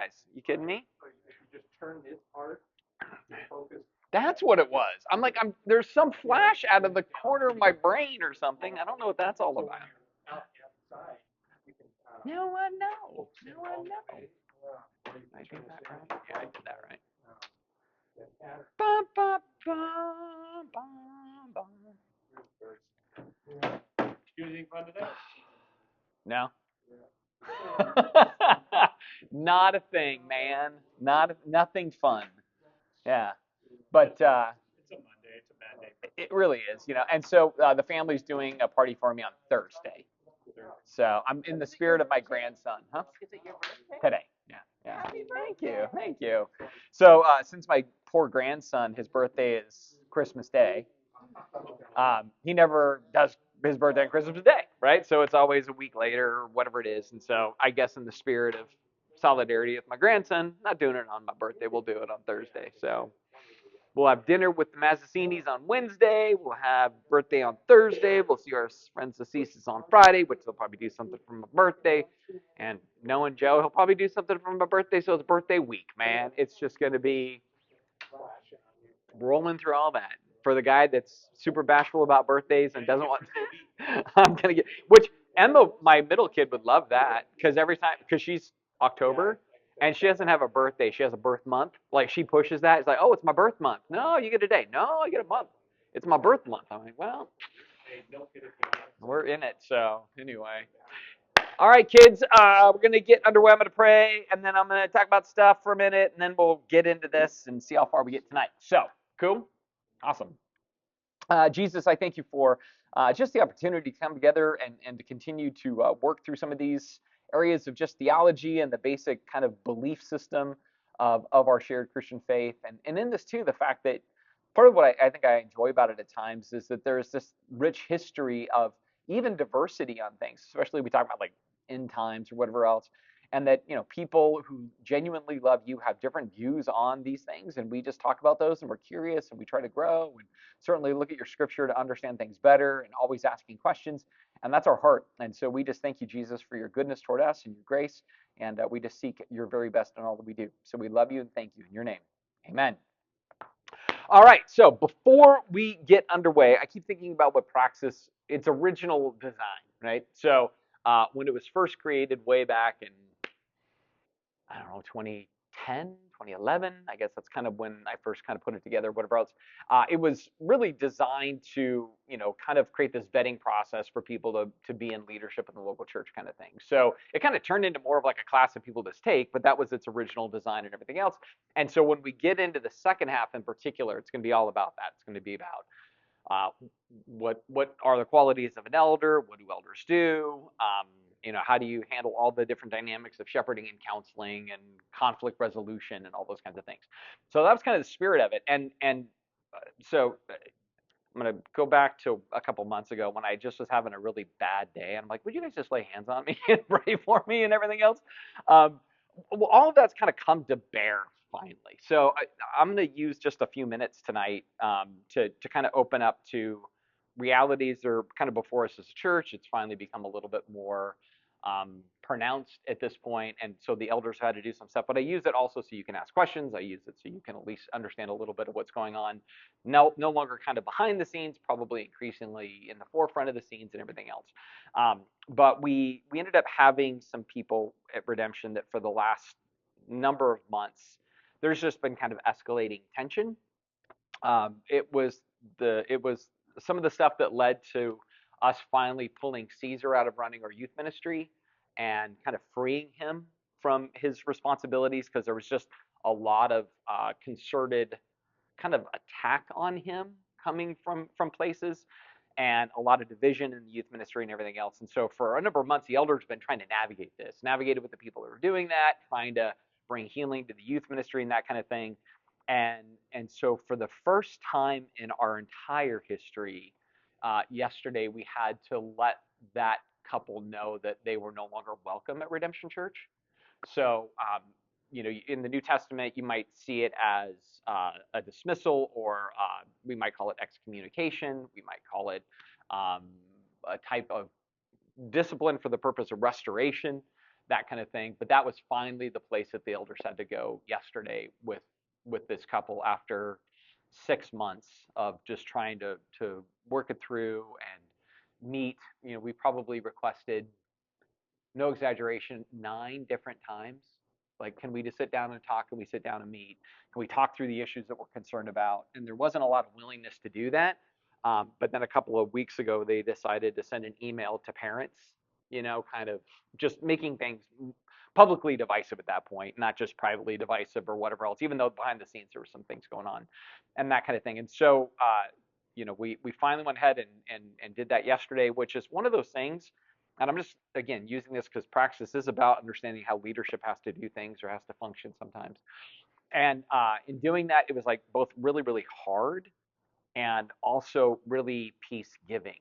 Guys, you kidding me? If you just turn this part to focus. That's what it was. There's some flash out of the corner of my brain or something. I don't know what that's all about. Outside, you can. No, I know. No, I know. I did that right. Yeah, I did that right. Bum, bum, bum, bum, bum. Do anything fun today? No. Not a thing, man. Nothing fun. Yeah, but It's a Monday. It's a bad day. it really is, you know. And so the family's doing a party for me on Thursday. So I'm in the spirit of my grandson, huh? Is it your birthday? Today. Yeah, yeah. Thank you, thank you. So since my poor grandson, his birthday is Christmas Day, he never does his birthday on Christmas Day, right? So it's always a week later or whatever it is. And so I guess in the spirit of solidarity with my grandson, not doing it on my birthday, we'll do it on Thursday. So we'll have dinner with the Mazzacinis on Wednesday. We'll have birthday on Thursday. We'll see our friends the Ceases on Friday, which they'll probably do something for my birthday. And knowing Joe, he'll probably do something for my birthday. So it's birthday week, man. It's just going to be rolling through all that. For the guy that's super bashful about birthdays and doesn't want, I'm gonna get. Which Emma, my middle kid, would love that because because she's October and she doesn't have a birthday, she has a birth month. Like she pushes that. It's like, oh, it's my birth month. No, you get a day. No, I get a month. It's my birth month. I'm like, well, we're in it. So anyway. All right, kids, we're going to get underway. I'm going to pray, and then I'm going to talk about stuff for a minute, and then we'll get into this and see how far we get tonight. So, cool? Awesome. Jesus, I thank you for just the opportunity to come together and to continue to work through some of these areas of just theology and the basic kind of belief system of our shared Christian faith. And in this, too, the fact that part of what I think I enjoy about it at times is that there's this rich history of even diversity on things, especially we talk about like end times or whatever else, and that people who genuinely love you have different views on these things, and we just talk about those and we're curious and we try to grow and certainly look at your scripture to understand things better and always asking questions, and that's our heart. And so we just thank you, Jesus, for your goodness toward us and your grace, and we just seek your very best in all that we do. So we love you and thank you in your name. Amen. All right, so before we get underway, I keep thinking about what Praxis, its original design, right? So when it was first created way back in, I don't know, 2010, 2011, I guess that's kind of when I first kind of put it together, whatever else. It was really designed to, kind of create this vetting process for people to be in leadership in the local church kind of thing. So it kind of turned into more of like a class of people to take, but that was its original design and everything else. And so when we get into the second half in particular, it's going to be all about that. It's going to be about what are the qualities of an elder? What do elders do? How do you handle all the different dynamics of shepherding and counseling and conflict resolution and all those kinds of things? So that was kind of the spirit of it. So I'm gonna go back to a couple months ago when I just was having a really bad day, and I'm like, would you guys just lay hands on me and pray for me and everything else? Um, well, all of that's kind of come to bear finally. So I'm going to use just a few minutes tonight to kind of open up to realities that are kind of before us as a church. It's finally become a little bit more pronounced at this point, and so the elders had to do some stuff. But I use it also so you can ask questions. I use it so you can at least understand a little bit of what's going on. No longer kind of behind the scenes, probably increasingly in the forefront of the scenes and everything else. But we ended up having some people at Redemption that for the last number of months, there's just been kind of escalating tension. It was some of the stuff that led to us finally pulling Caesar out of running our youth ministry and kind of freeing him from his responsibilities because there was just a lot of concerted kind of attack on him coming from places and a lot of division in the youth ministry and everything else. And so for a number of months, the elders have been trying to navigate it with the people that were doing that, trying to bring healing to the youth ministry and that kind of thing. And so for the first time in our entire history, yesterday we had to let that couple know that they were no longer welcome at Redemption Church. So, in the New Testament, you might see it as a dismissal, or we might call it excommunication. We might call it a type of discipline for the purpose of restoration. that kind of thing. But that was finally the place that the elders had to go yesterday with this couple after 6 months of just trying to work it through and meet. You know, we probably requested, no exaggeration, 9 different times. Like, can we just sit down and talk? Can we sit down and meet? Can we talk through the issues that we're concerned about? And there wasn't a lot of willingness to do that. But then a couple of weeks ago, they decided to send an email to parents, you know, kind of just making things publicly divisive at that point, not just privately divisive or whatever else, even though behind the scenes there were some things going on and that kind of thing. And so, you know, we finally went ahead and did that yesterday, which is one of those things. And I'm just, again, using this because Praxis is about understanding how leadership has to do things or has to function sometimes. And in doing that, it was like both really, really hard and also really peace giving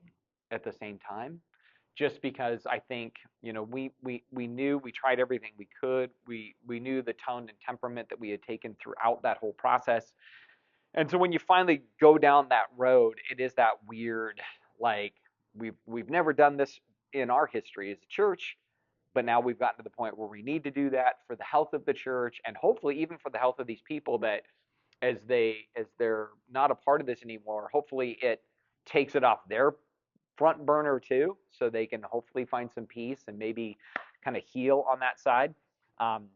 at the same time. Just because I think, you know, we knew, we tried everything we could. We knew the tone and temperament that we had taken throughout that whole process. And so when you finally go down that road, it is that weird, like, we've never done this in our history as a church, but now we've gotten to the point where we need to do that for the health of the church and hopefully even for the health of these people, that as they're not a part of this anymore, hopefully it takes it off their front burner too, so they can hopefully find some peace and maybe kind of heal on that side. Um,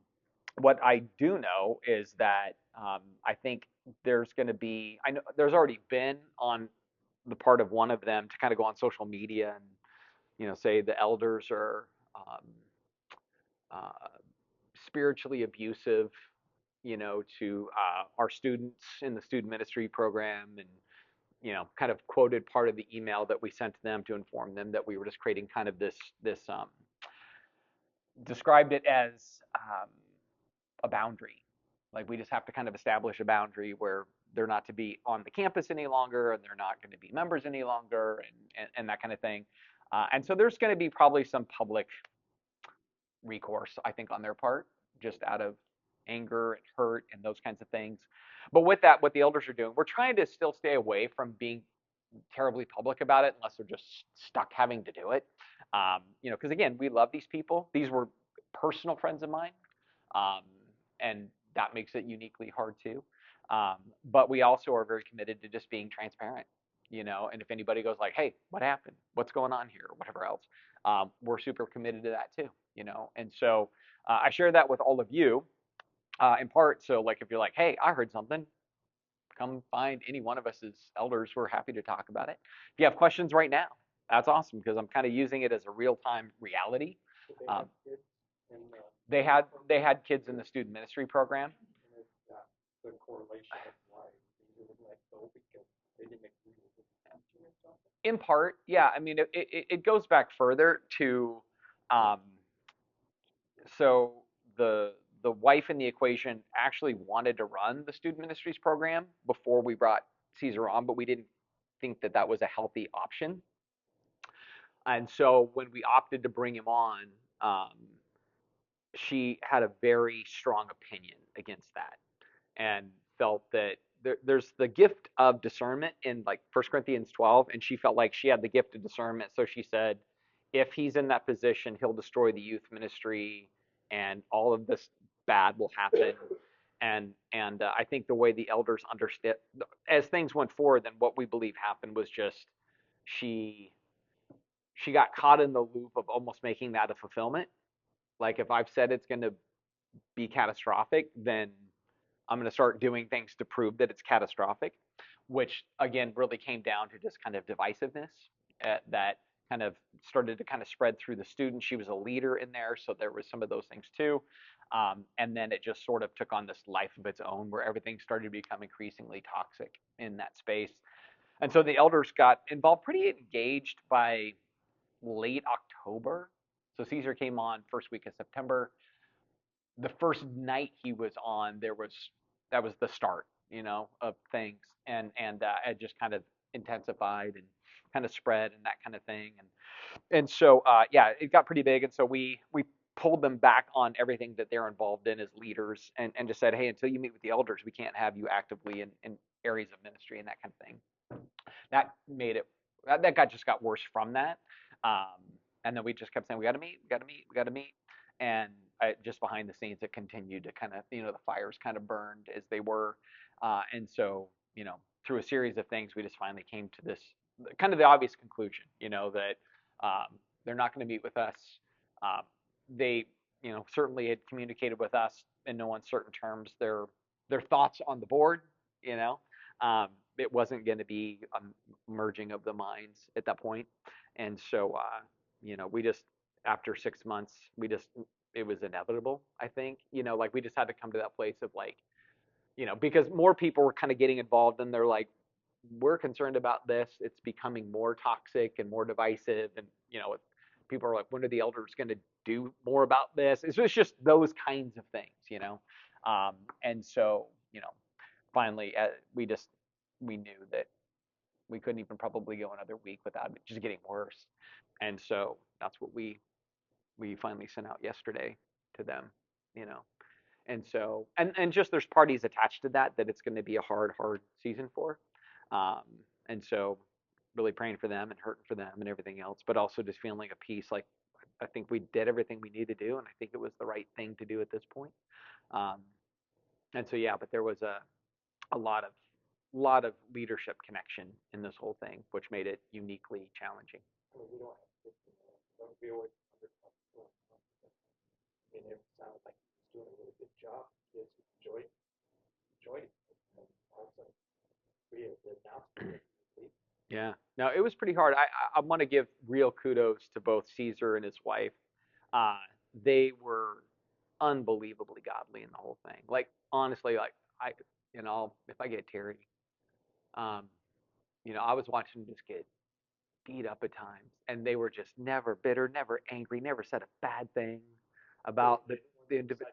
what I do know is that I think there's going to be, I know there's already been on the part of one of them to kind of go on social media and, you know, say the elders are um, uh, spiritually abusive, you know, to our students in the student ministry program, and, you know, kind of quoted part of the email that we sent to them to inform them that we were just creating kind of this described it as um, a boundary. Like, we just have to kind of establish a boundary where they're not to be on the campus any longer, and they're not going to be members any longer, and that kind of thing. And so there's going to be probably some public recourse, I think, on their part, just out of anger and hurt and those kinds of things. But with that, what the elders are doing, we're trying to still stay away from being terribly public about it unless they're just stuck having to do it. You know, because again, we love these people. These were personal friends of mine, um, and that makes it uniquely hard too. But we also are very committed to just being transparent. You know, and if anybody goes like, "Hey, what happened? What's going on here?" or whatever else, we're super committed to that too. You know, and so I share that with all of you in part. So, like, if you're like, "Hey, I heard something," come find any one of us as elders. We're happy to talk about it. If you have questions right now, that's awesome, because I'm kind of using it as a real-time reality. Um, they had kids in the student ministry program. The correlation of why they didn't let go because they didn't agree with the teaching or something. In part, yeah. I mean, it goes back further to, um, so the wife in the equation actually wanted to run the student ministries program before we brought Caesar on, but we didn't think that that was a healthy option. And so when we opted to bring him on, um, she had a very strong opinion against that and felt that there's the gift of discernment in like 1 Corinthians 12, and she felt like she had the gift of discernment. So she said, if he's in that position, he'll destroy the youth ministry, and all of this bad will happen. And I think the way the elders understood as things went forward, then what we believe happened was just she she got caught in the loop of almost making that a fulfillment. Like, if I've said it's going to be catastrophic, then I'm going to start doing things to prove that it's catastrophic, which again really came down to just kind of divisiveness that kind of started to kind of spread through the students. She was a leader in there, so there was some of those things too. And then it just sort of took on this life of its own where everything started to become increasingly toxic in that space. And so the elders got involved, pretty engaged by late October. So Caesar came on first week of September. The first night he was on, that was the start, you know, of things, and it just kind of intensified and kind of spread and that kind of thing, and so yeah, it got pretty big, and so we pulled them back on everything that they're involved in as leaders, and just said, hey, until you meet with the elders, we can't have you actively in areas of ministry and that kind of thing. That made it that got just got worse from that. Um, and then we just kept saying, we got to meet, we got to meet, we got to meet. and just behind the scenes, it continued to kind of, the fires kind of burned as they were, and so, through a series of things, we just finally came to this kind of the obvious conclusion, that they're not going to meet with us. Um, they, certainly had communicated with us in no uncertain terms their thoughts on the board. You know, um, it wasn't going to be a merging of the minds at that point, and so we just after 6 months, it was inevitable. I think like we just had to come to that place of like because more people were kind of getting involved, and they're like, we're concerned about this. It's becoming more toxic and more divisive, and people are like, when are the elders going to do more about this? It's just those kinds of things, and so finally, we knew that we couldn't even probably go another week without it just getting worse, and so that's what we finally sent out yesterday to them, you know. And so, and just there's parties attached to that it's going to be a hard season for. Um, and so, really praying for them and hurting for them and everything else, but also just feeling a peace. Like I think we did everything we needed to do, and I think it was the right thing to do at this point. Um, and so, yeah, but there was a lot of leadership connection in this whole thing, which made it uniquely challenging. I mean, we don't have 15 minutes, but we always wondered what's going on. I mean, it sounded like he was doing a really good job. Kids enjoyed it. And also, we had the announcement. Yeah, no, it was pretty hard. I want to give real kudos to both Caesar and his wife. Uh, they were unbelievably godly in the whole thing. Like honestly, like I, if I get teary, um, I was watching them just get beat up at times, and they were just never bitter, never angry, never said a bad thing about the individual.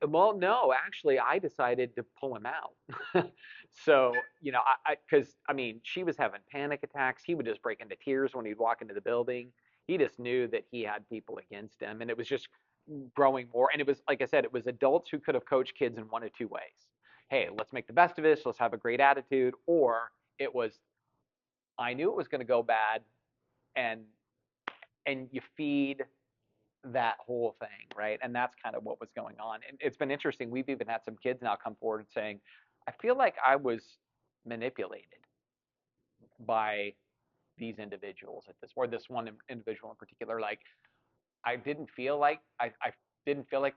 Well, no, actually, I decided to pull him out. So, because I mean, she was having panic attacks. He would just break into tears when he'd walk into the building. He just knew that he had people against him, and it was just growing more. And it was, like I said, it was adults who could have coached kids in one of two ways. Hey, let's make the best of this. Let's have a great attitude. Or it was, I knew it was going to go bad, and you feed that whole thing, right? And that's kind of what was going on. And it's been interesting. We've even had some kids now come forward saying, I feel like I was manipulated by these individuals at this, or this one individual in particular. Like, I didn't feel like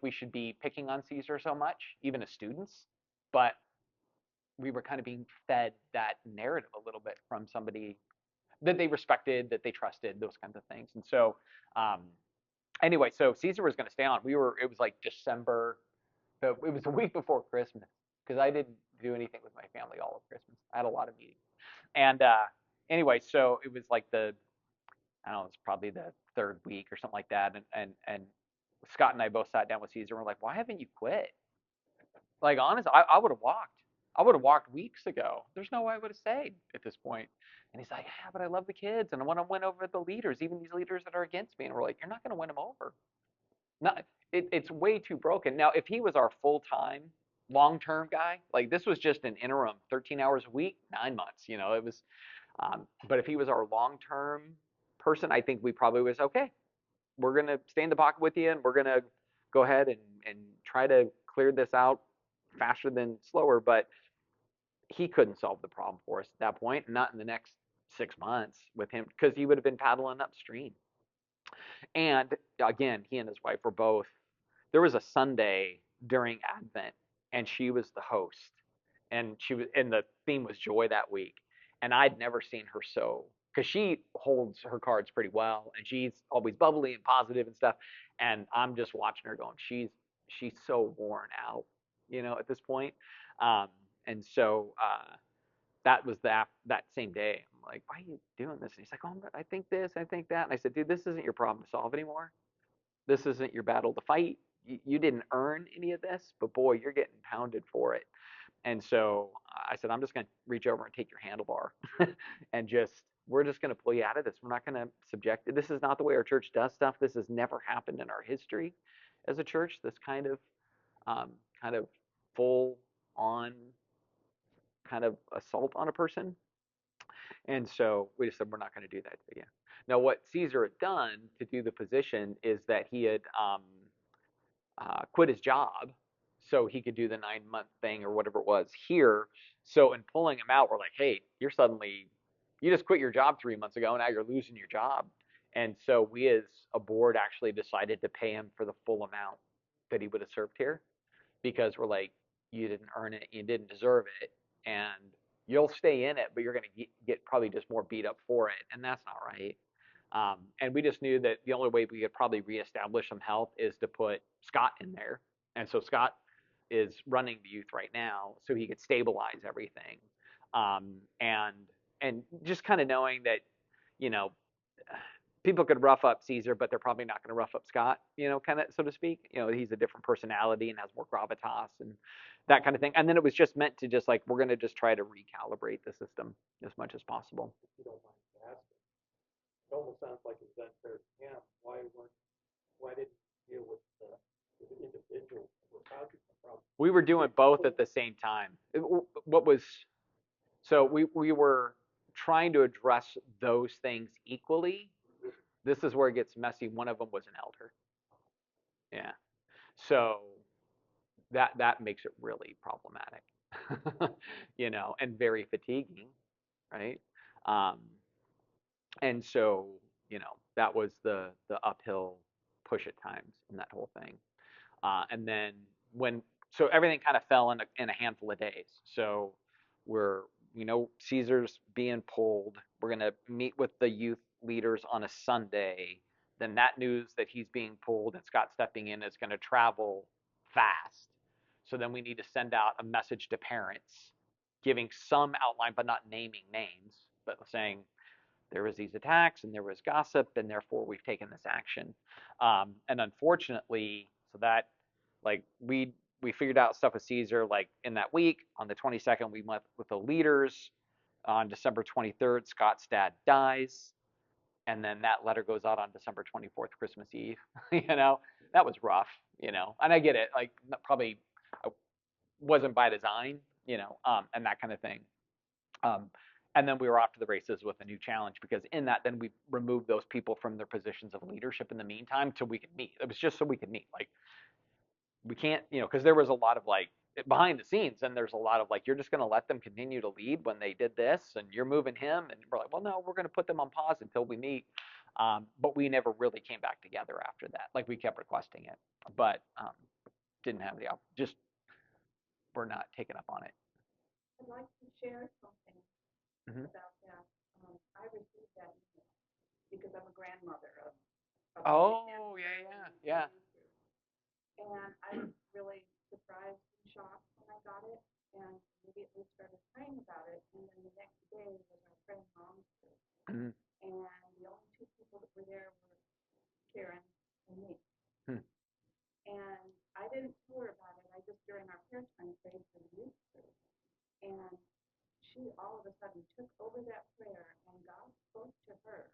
we should be picking on Caesar so much, even as students, but we were kind of being fed that narrative a little bit from somebody that they respected, that they trusted, those kinds of things. And so, um, anyway, so Caesar was going to stay on. It was like December. So it was a week before Christmas because I didn't do anything with my family all of Christmas. I had a lot of meetings. And anyway, so it was like I don't know, it's probably the third week or something like that. And Scott and I both sat down with Caesar and we're like, why haven't you quit? Like, honestly, I would have walked. I would have walked weeks ago. There's no way I would have stayed at this point. And he's like, yeah, but I love the kids and I want to win over the leaders, even these leaders that are against me. And we're like, you're not going to win them over. Not, it's way too broken. Now, if he was our full time, long term guy, like this was just an interim, 13 hours a week, 9 months. It was. But if he was our long term person, I think we probably was okay. We're gonna stay in the pocket with you, and we're gonna go ahead and try to clear this out faster than slower. But he couldn't solve the problem for us at that point, not in the next 6 months with him, because he would have been paddling upstream. And again, he and his wife were both. There was a Sunday during Advent, and she was the host, and the theme was joy that week. And I'd never seen her so, because she holds her cards pretty well, and she's always bubbly and positive and stuff. And I'm just watching her going, she's so worn out, at this point. Um, and so that was that same day. I'm like, why are you doing this? And he's like, oh, I think this, I think that. And I said, dude, this isn't your problem to solve anymore. This isn't your battle to fight. You didn't earn any of this, but boy, you're getting pounded for it. And so I said, I'm just going to reach over and take your handlebar and we're just going to pull you out of this. We're not going to subject it. This is not the way our church does stuff. This has never happened in our history as a church. This um, kind of full on kind of assault on a person. And so we just said we're not going to do that again. Now, what Caesar had done to do the position is that he had quit his job so he could do the 9 month thing or whatever it was here. So in pulling him out, we're like, hey, you just quit your job 3 months ago, and now you're losing your job. And so we as a board actually decided to pay him for the full amount that he would have served here because we're like, you didn't earn it, you didn't deserve it, and you'll stay in it, but you're going to get probably just more beat up for it, and that's not right. And we just knew that the only way we could probably reestablish some health is to put Scott in there. And so Scott is running the youth right now, so he could stabilize everything. And just kind of knowing that, you know, people could rough up Caesar, but they're probably not going to rough up Scott, kind of so to speak. He's a different personality and has more gravitas and that kind of thing. And then it was just meant to just like we're going to just try to recalibrate the system as much as possible. If you don't mind asking, it almost sounds like it was unfair to him. Why didn't you deal with the individual who were causing the problem? We were doing both at the same time. So we were trying to address those things equally. This is where it gets messy. One of them was an elder. Yeah. So that makes it really problematic, and very fatiguing, right? Um, and so, that was the uphill push at times in that whole thing. And then so everything kind of fell in a handful of days. So we're, Caesar's being pulled. We're going to meet with the youth leaders on a Sunday. Then that news that he's being pulled and Scott stepping in is going to travel fast. So then we need to send out a message to parents giving some outline, but not naming names, but saying, there was these attacks and there was gossip and therefore we've taken this action. And unfortunately, so that like we figured out stuff with Caesar like in that week. On the 22nd, we met with the leaders. On December 23rd, Scott's dad dies. And then that letter goes out on December 24th, Christmas Eve. That was rough, and I get it. Like probably wasn't by design, and that kind of thing. Um, and then we were off to the races with a new challenge because in that, then we removed those people from their positions of leadership in the meantime till we could meet. It was just so we could meet. Like we can't, because there was a lot of like behind the scenes, and there's a lot of like you're just going to let them continue to lead when they did this, and you're moving him, and we're like, well, no, we're going to put them on pause until we meet. But we never really came back together after that. Like we kept requesting it, but didn't have the just we're not taking up on it. I'd like to share something about that. I received that email because I'm a grandmother of Oh, yeah. And I was really surprised and shocked when I got it, and immediately started praying about it. And then the next day was our friend mom's church, and the only two people that were there were Karen and me. And I didn't tell her about it. I just during our prayer time prayed for the youth group, and she all of a sudden took over that prayer, and God spoke to her.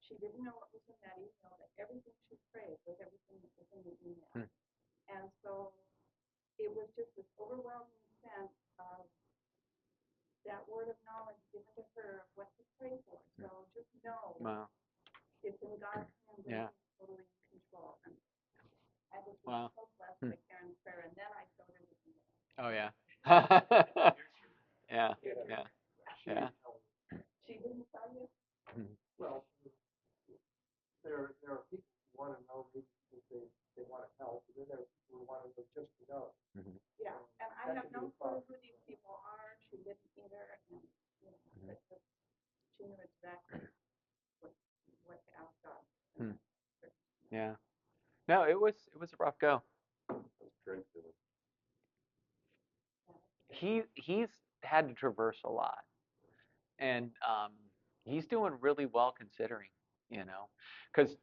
She didn't know what was in that email, but everything she prayed was everything that was in the email. And so it was just this overwhelming sense of that word of knowledge given to her of what to pray for. So just know it's in God's hands and He's totally in control. And I just was so blessed by Karen's prayer, and then I showed her the email. Oh yeah. Yeah. She didn't tell you? Well, there are people who want to know maybe because they want to help, and then there are people who want to know just to know. Yeah, and I have no clue who these people are. She didn't either, and but she knew exactly what to ask God. Yeah. No, it was a rough go. That's great. He's had to traverse a lot, and he's doing really well considering, because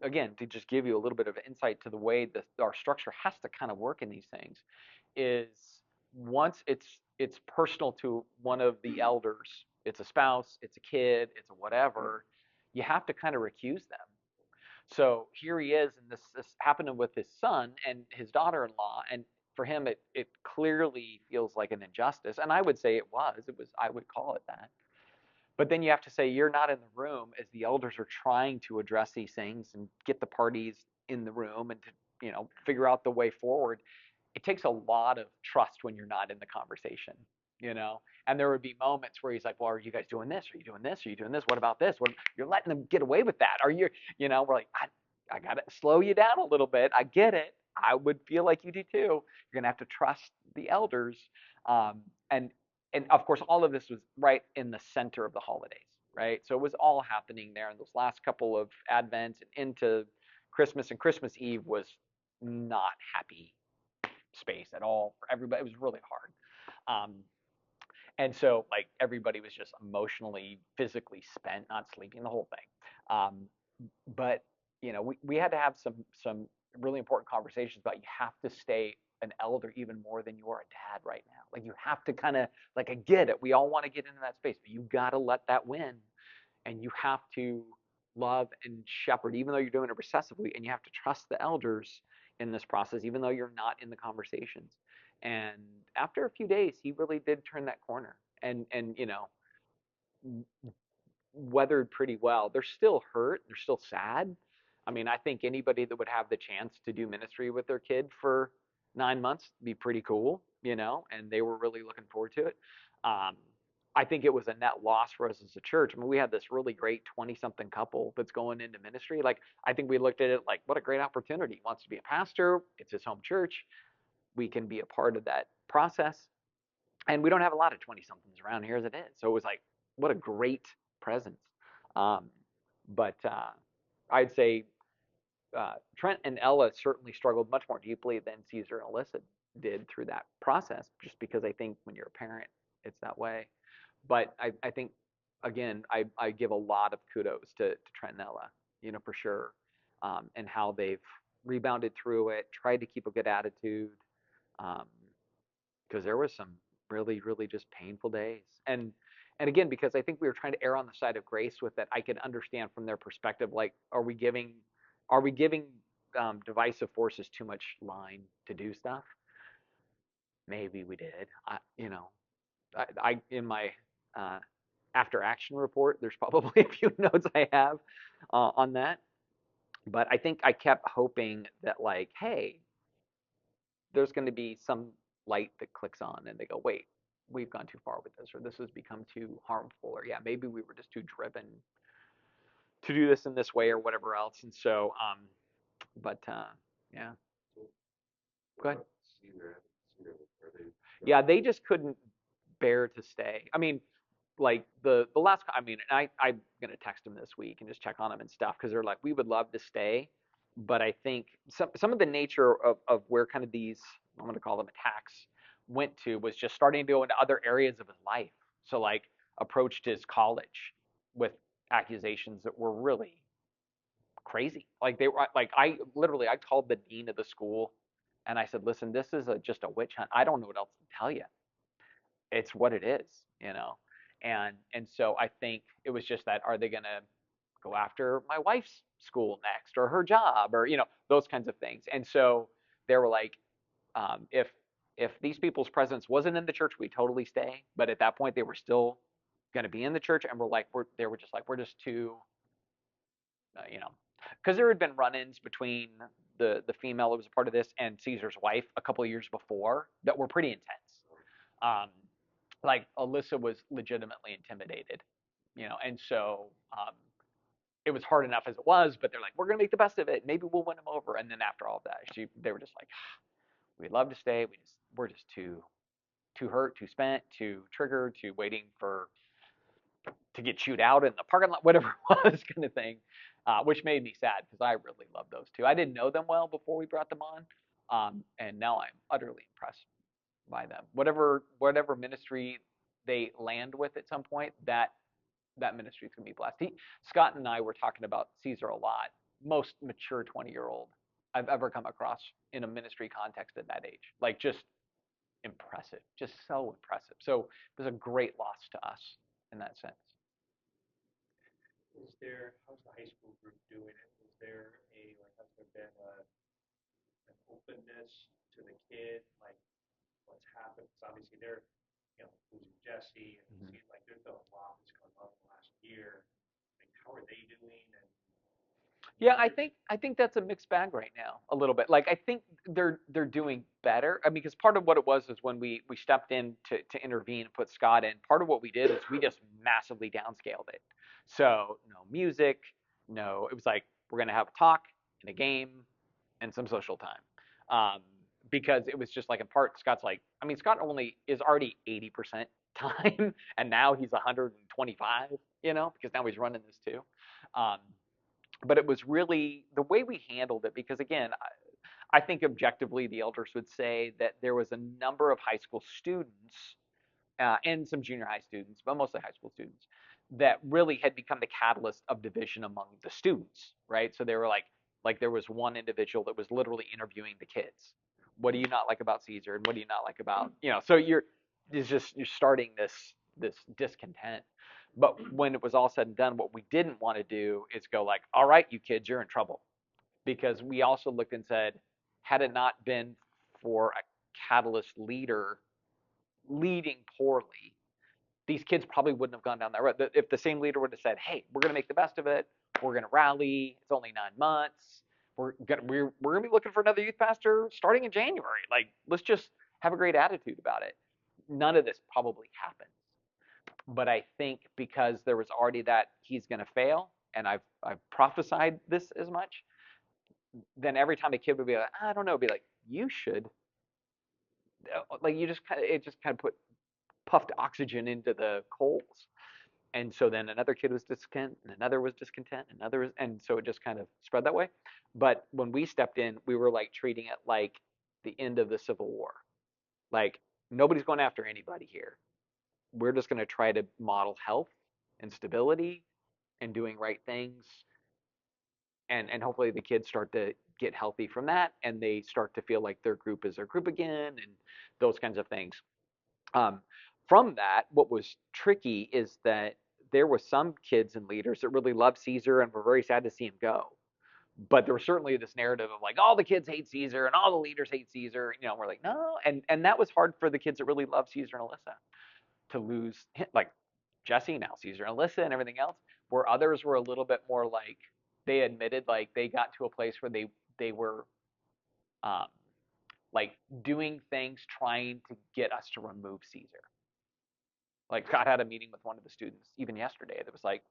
again, to just give you a little bit of insight to the way that our structure has to kind of work in these things, is once it's personal to one of the elders, it's a spouse, it's a kid, it's a whatever, you have to kind of recuse them. So here he is, and this happened with his son and his daughter-in-law, and for him, it clearly feels like an injustice, and I would say it was. I would call it that. But then you have to say you're not in the room as the elders are trying to address these things and get the parties in the room and to, figure out the way forward. It takes a lot of trust when you're not in the conversation, you know? And there would be moments where he's like, well, are you guys doing this? Are you doing this? Are you doing this? What about this? What, you're letting them get away with that. Are you, we're like, I got to slow you down a little bit. I get it. I would feel like you do too. You're going to have to trust the elders. Um, and, and of course, all of this was right in the center of the holidays, right? So it was all happening there in those last couple of Advents and into Christmas. And Christmas Eve was not happy space at all for everybody. It was really hard. Um, and so like everybody was just emotionally, physically spent, not sleeping, the whole thing. But we had to have some really important conversations about you have to stay an elder even more than you are a dad right now. Like you have to kind of like I get it. We all want to get into that space, but you got to let that win, and you have to love and shepherd, even though you're doing it recessively, and you have to trust the elders in this process, even though you're not in the conversations. And after a few days, he really did turn that corner, and weathered pretty well. They're still hurt. They're still sad. I mean, I think anybody that would have the chance to do ministry with their kid for 9 months would be pretty cool, and they were really looking forward to it. Um, I think it was a net loss for us as a church. I mean, we had this really great 20-something couple that's going into ministry. Like, I think we looked at it like, what a great opportunity. He wants to be a pastor. It's his home church. We can be a part of that process. And we don't have a lot of 20-somethings around here as it is. So it was like, what a great presence. Um, but I'd say Trent and Ella certainly struggled much more deeply than Caesar and Alyssa did through that process, just because I think when you're a parent, it's that way. But I think, again, I give a lot of kudos to Trent and Ella, for sure, and how they've rebounded through it, tried to keep a good attitude, because there was some really, really just painful days. And again, because I think we were trying to err on the side of grace with that, I could understand from their perspective, like, are we giving divisive forces too much line to do stuff? Maybe we did. I in my uh, after action report, there's probably a few notes I have on that. But I think I kept hoping that, like, hey, there's going to be some light that clicks on and they go, wait, we've gone too far with this, or this has become too harmful, or yeah, maybe we were just too driven to do this in this way or whatever else. And so, yeah, go ahead. Yeah, they just couldn't bear to stay. I mean, like the last, I mean, I'm gonna text them this week and just check on them and stuff because they're like, we would love to stay, but I think some of the nature of where kind of these, I'm gonna call them attacks, went to was just starting to go into other areas of his life. So like approached his college with accusations that were really crazy. Like they were like I called the dean of the school and I said, listen, this is just a witch hunt. I don't know what else to tell you. It's what it is. And so I think it was just that, are they going to go after my wife's school next or her job or those kinds of things. And so they were like, if these people's presence wasn't in the church, we totally stay. But at that point, they were still going to be in the church, and they were just like, we're just too, because there had been run-ins between the female that was a part of this and Caesar's wife a couple of years before that were pretty intense. Um, like Alyssa was legitimately intimidated, and so it was hard enough as it was, but they're like, we're gonna make the best of it. Maybe we'll win them over. And then after all of that, they were just like, we'd love to stay. We're just too hurt, too spent, too triggered, too waiting to get chewed out in the parking lot, whatever it was, kind of thing, which made me sad because I really love those two. I didn't know them well before we brought them on, and now I'm utterly impressed by them. Whatever ministry they land with at some point, that ministry is going to be blessed. Scott and I were talking about Caesar a lot. Most mature 20-year-old I've ever come across in a ministry context at that age. Like just impressive, just so impressive. So it was a great loss to us in that sense. How's the high school group doing it? Has there been an openness to the kid, like what's happened? Because obviously they're, losing Jesse, and it seems like there's been a lot that's come up in the year, like how are they doing? And Yeah, I think that's a mixed bag right now, a little bit. Like I think they're doing better. I mean, because part of what it was is when we stepped in to intervene and put Scott in. Part of what we did is we just massively downscaled it. So no music, no. It was like we're gonna have a talk and a game and some social time. Um, because it was just like in part Scott's like, I mean, Scott only is already 80% time, and now he's 125. Because now he's running this too. Um, but it was really the way we handled it because again I think objectively the elders would say that there was a number of high school students and some junior high students, but mostly high school students, that really had become the catalyst of division among the students, right? So they were like there was one individual that was literally interviewing the kids. What do you not like about Caesar, and what do you not like about So you're starting this discontent. But when it was all said and done, what we didn't want to do is go like, all right, you kids, you're in trouble, because we also looked and said, had it not been for a catalyst leader leading poorly, these kids probably wouldn't have gone down that road. If the same leader would have said, "Hey, we're going to make the best of it. We're going to rally. It's only 9 months. We're going to be looking for another youth pastor starting in January. Like, let's just have a great attitude about it." None of this probably happens. But I think because there was already that he's going to fail, and I've prophesied this as much, then every time a kid would be like, I don't know, be like, you should, like you just kind of it just kind of put puffed oxygen into the coals. And so then another kid was discontent, and another was discontent, and so it just kind of spread that way. But when we stepped in, we were like treating it like the end of the Civil War. Like nobody's going after anybody here. We're just going to try to model health and stability and doing right things, and hopefully the kids start to get healthy from that, and they start to feel like their group is their group again, and those kinds of things. Um, from that, what was tricky is that there were some kids and leaders that really loved Caesar and were very sad to see him go. But there was certainly this narrative of like all the kids hate Caesar and all the leaders hate Caesar. We're like no, and that was hard for the kids that really loved Caesar and Alyssa to lose, like Jesse now, Caesar and Alyssa and everything else. Where others were a little bit more like they admitted like they got to a place where they were um, like doing things trying to get us to remove Caesar. Like Scott had a meeting with one of the students even yesterday that was like,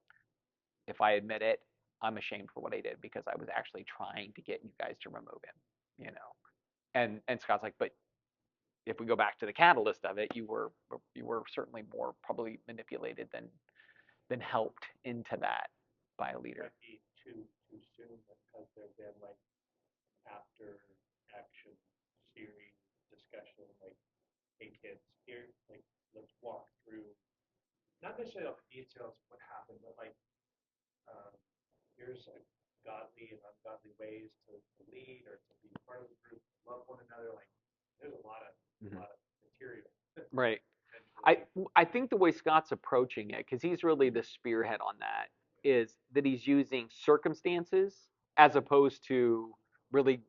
if I admit it, I'm ashamed for what I did because I was actually trying to get you guys to remove him. And Scott's like, but if we go back to the catalyst of it, you were certainly more probably manipulated than helped into that by a leader. Might be too soon because there've been like after action series discussion, like, hey kids, here, like let's walk through not necessarily all the details of what happened, but like um, here's like godly and ungodly ways to lead or to be part of the group, love one another. Like there's a lot of material. Right. I think the way Scott's approaching it, because he's really the spearhead on that, is that he's using circumstances as opposed to really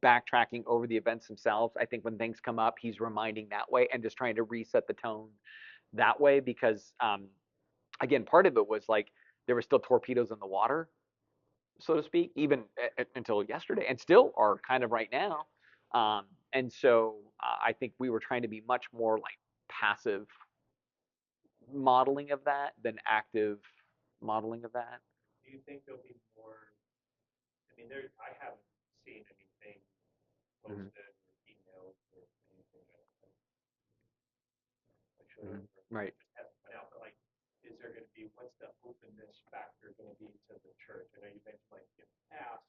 backtracking over the events themselves. I think when things come up, he's reminding that way and just trying to reset the tone that way because, again, part of it was like there were still torpedoes in the water, so to speak, even until yesterday, and still are kind of right now. And so I think we were trying to be much more like passive modeling of that than active modeling of that. Do you think there'll be more? I mean, I haven't seen anything Mm-hmm. posted or emailed or anything. I should have Right. just had to find out, but like, is there going to be what's the openness factor going to be to the church? I know you mentioned like in the past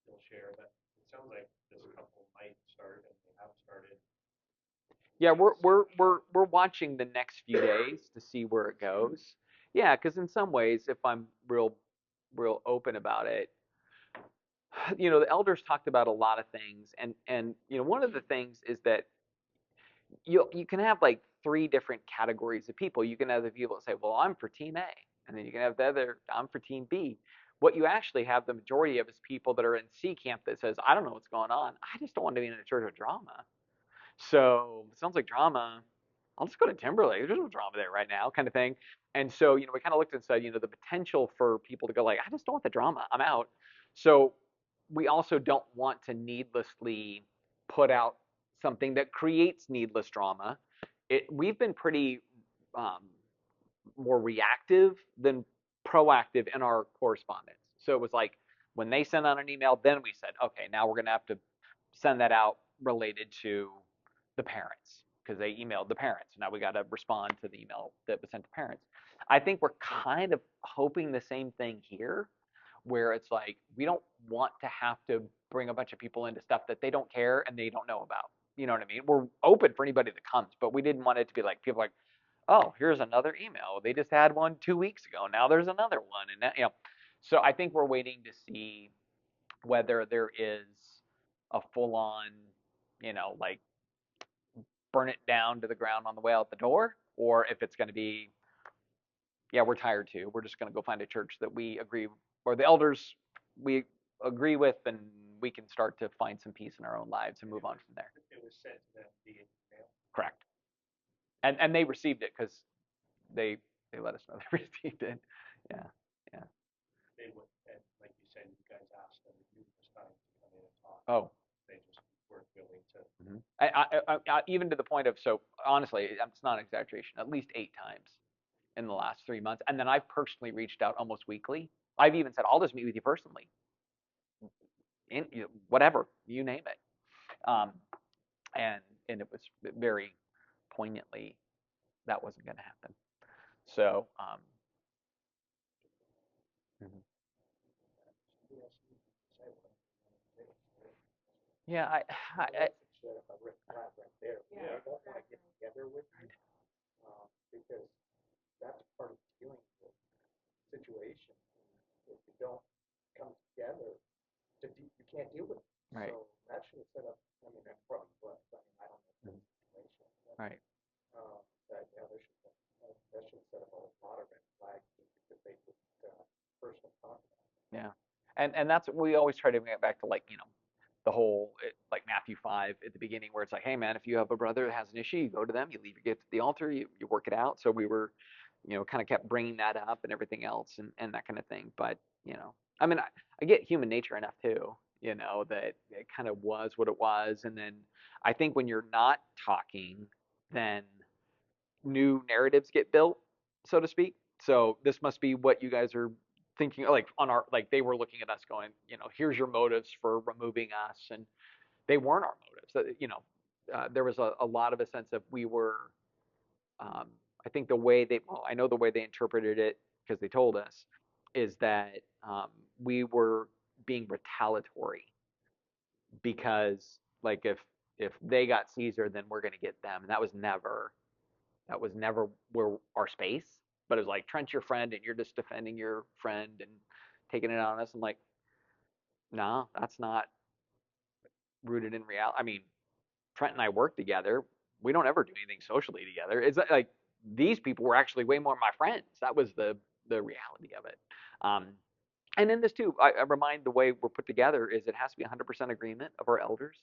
you'll share, but it sounds like this couple might start and they have started. Yeah, we're watching the next few days to see where it goes. Yeah, because in some ways, if I'm real open about it, the elders talked about a lot of things, and one of the things is that you can have like three different categories of people. You can have the people that say, well, I'm for team A, and then you can have the other, I'm for team B. What you actually have the majority of is people that are in C camp that says, I don't know what's going on. I just don't want to be in a church of drama. So it sounds like drama. I'll just go to Timberlake. There's no drama there right now, kind of thing. And so, we kind of looked and said, the potential for people to go like, I just don't want the drama. I'm out. So we also don't want to needlessly put out something that creates needless drama. We've been pretty um, more reactive than proactive in our correspondence. So it was like when they sent out an email, then we said, okay, now we're going to have to send that out related to the parents because they emailed the parents. Now we got to respond to the email that was sent to parents. I think we're kind of hoping the same thing here, where it's like we don't want to have to bring a bunch of people into stuff that they don't care and they don't know about. You know what I mean? We're open for anybody that comes, but we didn't want it to be like people like, oh, here's another email. They just had one 2 weeks ago. Now there's another one, and so I think we're waiting to see whether there is a full-on, like burn it down to the ground on the way out the door, or if it's going to be, yeah, we're tired too. We're just going to go find a church that we agree, or the elders we agree with, and we can start to find some peace in our own lives and move on from there. It was sent to them via email. Correct. And they received it because they let us know they received it. Yeah, yeah. They would, and like you said, you guys asked them numerous times to come in and talk. Oh. They just weren't willing to. Even to the point of, so honestly, it's not an exaggeration, at least 8 times in the last 3 months. And then I've personally reached out almost weekly. I've even said, I'll just meet with you personally. Whatever, you name it. And it was very poignantly that wasn't going to happen. So, yeah, I Set up a rip flat right there. Yeah, They don't want to get exactly. together with you because that's part of dealing with situations. If you don't come together, you can't deal with it. right, So that should have set up. I mean, that probably was. I mean, I don't know the situation. But, right. that yeah, that should have set up a lot of red flags because they didn't personally talk about it. Yeah. And that's we always try to bring it back to, like, the whole, like Matthew 5 at the beginning, where it's like, hey man, if you have a brother that has an issue, you go to them, you leave your gift at the altar, you work it out. So we were, kind of kept bringing that up and everything else and that kind of thing. But, I mean, I get human nature enough too, that it kind of was what it was. And then I think when you're not talking, then new narratives get built, so to speak. So this must be what you guys are thinking, like on our, like they were looking at us going, here's your motives for removing us, and they weren't our motives. There was a lot of a sense of we were. I think the way well, I know the way they interpreted it because they told us is that we were being retaliatory because, like, if they got Caesar, then we're going to get them, and that was never where our space. But it was like Trent's your friend, and you're just defending your friend and taking it on us. I'm like, no, that's not rooted in reality. I mean, Trent and I work together. We don't ever do anything socially together. It's like these people were actually way more my friends. That was the reality of it. Um, and in this too, I remind the way we're put together is it has to be 100% agreement of our elders.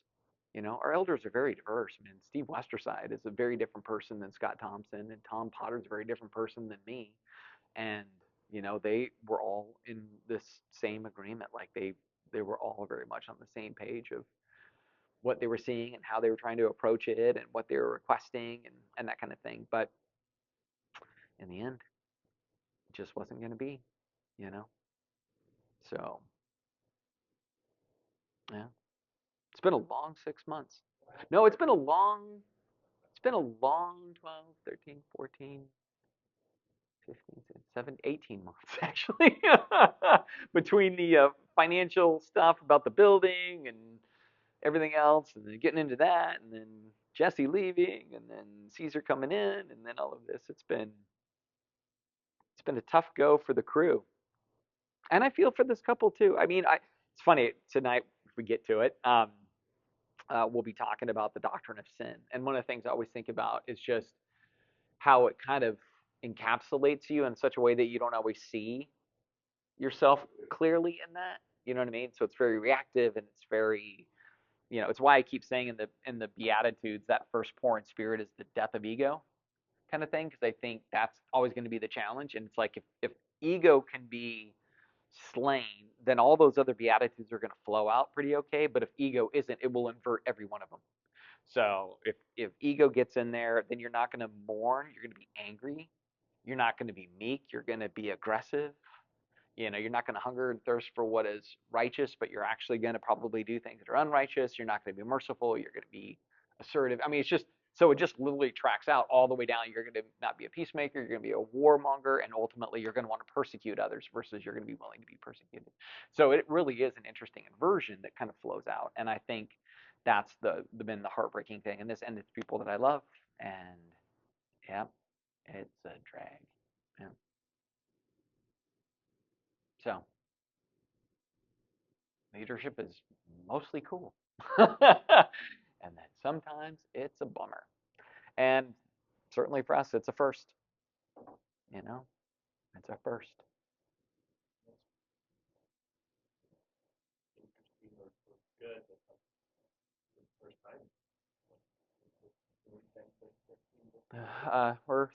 Our elders are very diverse. I mean, Steve Westerside is a very different person than Scott Thompson, and Tom Potter's a very different person than me. And they were all in this same agreement. Like they were all very much on the same page of what they were seeing and how they were trying to approach it and what they were requesting and that kind of thing. But in the end, it just wasn't going to be, you know. So yeah, it's been a long 6 months. No, it's been a long 12, 13, 14, 15, 17, 18 months actually, between the financial stuff about the building and everything else, and then getting into that, and then Jesse leaving, and then Caesar coming in, and then all of this. It's been a tough go for the crew, and I feel for this couple too. I mean, it's funny tonight if we get to it. We'll be talking about the doctrine of sin, and one of the things I always think about is just how it kind of encapsulates you in such a way that you don't always see yourself clearly in that. You know what I mean? So it's very reactive, and it's very, it's why I keep saying in the Beatitudes that first poor in spirit is the death of ego. kind of thing, because I think that's always going to be the challenge. And it's like if ego can be slain, then all those other beatitudes are going to flow out pretty okay. But if ego isn't, it will invert every one of them. So if ego gets in there, then you're not going to mourn. You're going to be angry. You're not going to be meek. You're going to be aggressive. You're not going to hunger and thirst for what is righteous, but you're actually going to probably do things that are unrighteous. You're not going to be merciful. You're going to be assertive. I mean, it's just so it just literally tracks out all the way down. You're going to not be a peacemaker. You're going to be a warmonger, and ultimately, you're going to want to persecute others versus you're going to be willing to be persecuted. So it really is an interesting inversion that kind of flows out, and I think that's been the heartbreaking thing. And it's people that I love, and yeah, it's a drag. Yeah. So leadership is mostly cool. And then sometimes it's a bummer. And certainly for us, it's a first. You know, it's a first. Interesting or good, but like the first time. We're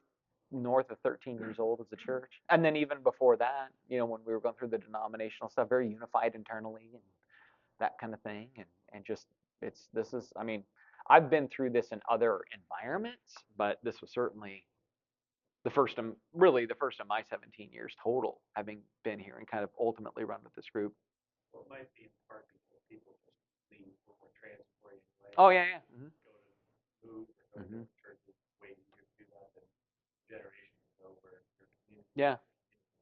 north of 13 years old as a church. And then even before that, when we were going through the denominational stuff, very unified internally and that kind of thing. And just, I mean, I've been through this in other environments, but this was certainly really the first of my 17 years total, having been here and kind of ultimately run with this group. Well, it might be in part because people just leave when we're transitory anyway. Oh yeah, yeah. Mm-hmm. Go to move or go Mm-hmm. to church is way easier to do that than generations ago where your community. Yeah,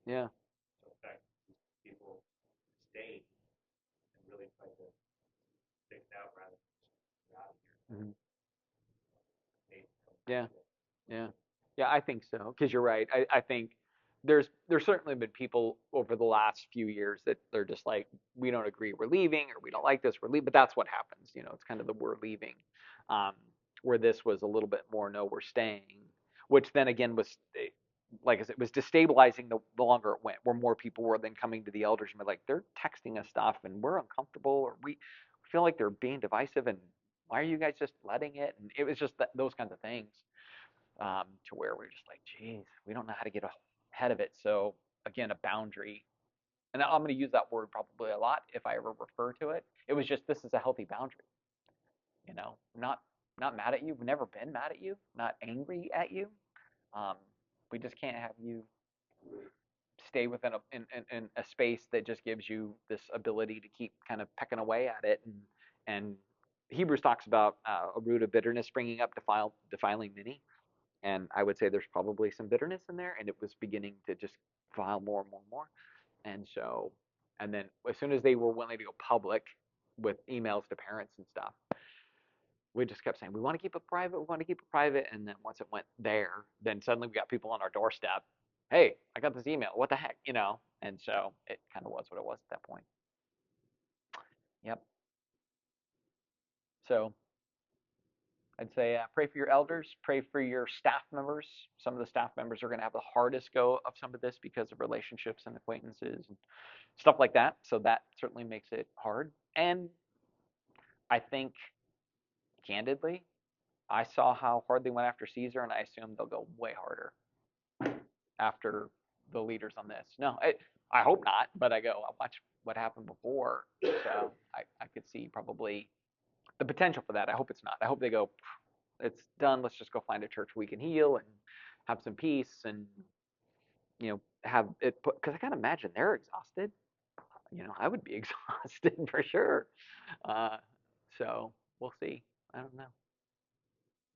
yeah. So in fact, people stay and really try to stick it out rather than just get out of here. Mm-hmm. Maybe Yeah. Yeah, yeah, I think so. Because you're right. I think there's certainly been people over the last few years that they're just like, we don't agree, we're leaving, or we don't like this, we're leaving. But that's what happens. It's kind of the we're leaving. Um, where this was a little bit more, no, we're staying, which then again was, like I said, it was destabilizing the longer it went. Where more people were then coming to the elders and be like, they're texting us stuff, and we're uncomfortable, or we feel like they're being divisive, and why are you guys just letting it? And it was just those kinds of things, to where we're just like, geez, we don't know how to get ahead of it. So again, a boundary, and I'm going to use that word probably a lot if I ever refer to it. It was just, this is a healthy boundary. Not mad at you. We've never been mad at you. Not angry at you. Um, we just can't have you stay within in a space that just gives you this ability to keep kind of pecking away at it. And Hebrews talks about a root of bitterness springing up, defiling many. And I would say there's probably some bitterness in there, and it was beginning to just file more and more and more. And so, and then as soon as they were willing to go public with emails to parents and stuff, we just kept saying, we want to keep it private, we want to keep it private. And then once it went there, then suddenly we got people on our doorstep. Hey, I got this email. What the heck, And so it kind of was what it was at that point. Yep. So I'd say pray for your elders, pray for your staff members. Some of the staff members are going to have the hardest go of some of this because of relationships and acquaintances and stuff like that. So that certainly makes it hard. And I think, candidly, I saw how hard they went after Caesar, and I assume they'll go way harder after the leaders on this. No, I hope not, but I watch what happened before. So I could see probably the potential for that. I hope it's not. I hope they go, it's done. Let's just go find a church we can heal and have some peace and, have it put, because I kind of imagine they're exhausted. I would be exhausted for sure. Uh, so we'll see. I don't know.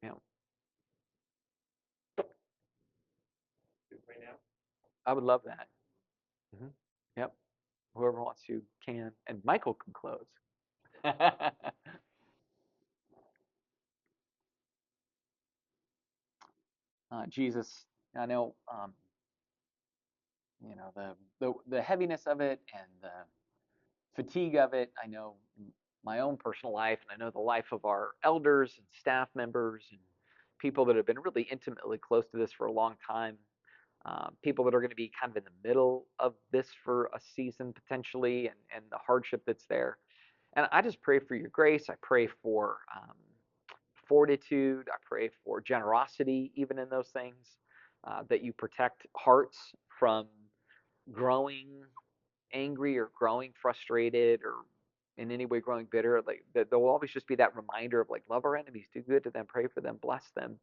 You know, right now. I would love that. Hmm. Yep. Whoever wants to can, and Michael can close. Jesus, I know, the heaviness of it and the fatigue of it. I know my own personal life, and I know the life of our elders and staff members and people that have been really intimately close to this for a long time. People that are going to be kind of in the middle of this for a season potentially, and the hardship that's there. And I just pray for your grace. I pray fortitude. I pray for generosity, even in those things, that you protect hearts from growing angry or growing frustrated or in any way growing bitter. Like that, there will always just be that reminder of like love our enemies, do good to them, pray for them, bless them.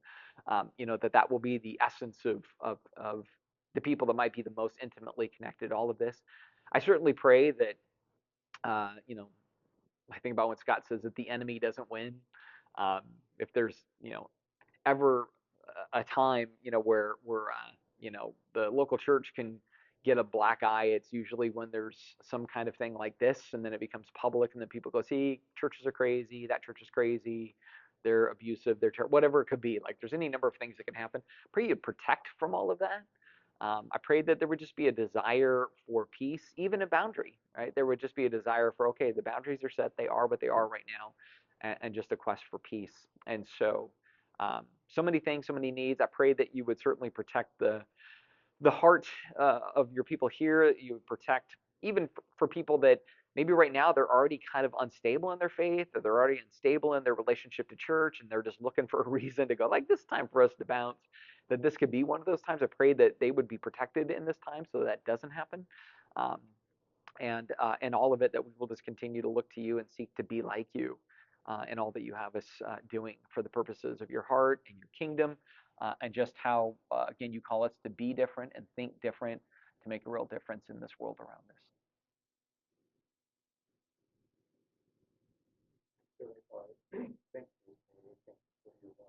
That will be the essence of the people that might be the most intimately connected to all of this. I certainly pray that uh, you know I think about when Scott says that the enemy doesn't win. Um, if there's ever a time where the local church can get a black eye, it's usually when there's some kind of thing like this, and then it becomes public, and then people go, see, churches are crazy, that church is crazy, they're abusive, whatever it could be. Like there's any number of things that can happen. Pray you protect from all of that. I prayed that there would just be a desire for peace, even a boundary, right? There would just be a desire for, okay, the boundaries are set, they are what they are right now, and just a quest for peace. And so many things, so many needs. I pray that you would certainly protect the heart of your people here. You would protect even for people that maybe right now they're already kind of unstable in their faith, or they're already unstable in their relationship to church, and they're just looking for a reason to go like this time for us to bounce. That this could be one of those times. I pray that they would be protected in this time so that doesn't happen. Um, and all of it, that we will just continue to look to you and seek to be like you in all that you have us doing for the purposes of your heart and your kingdom, and just how again you call us to be different and think different to make a real difference in this world around us. Thank you. Thank you for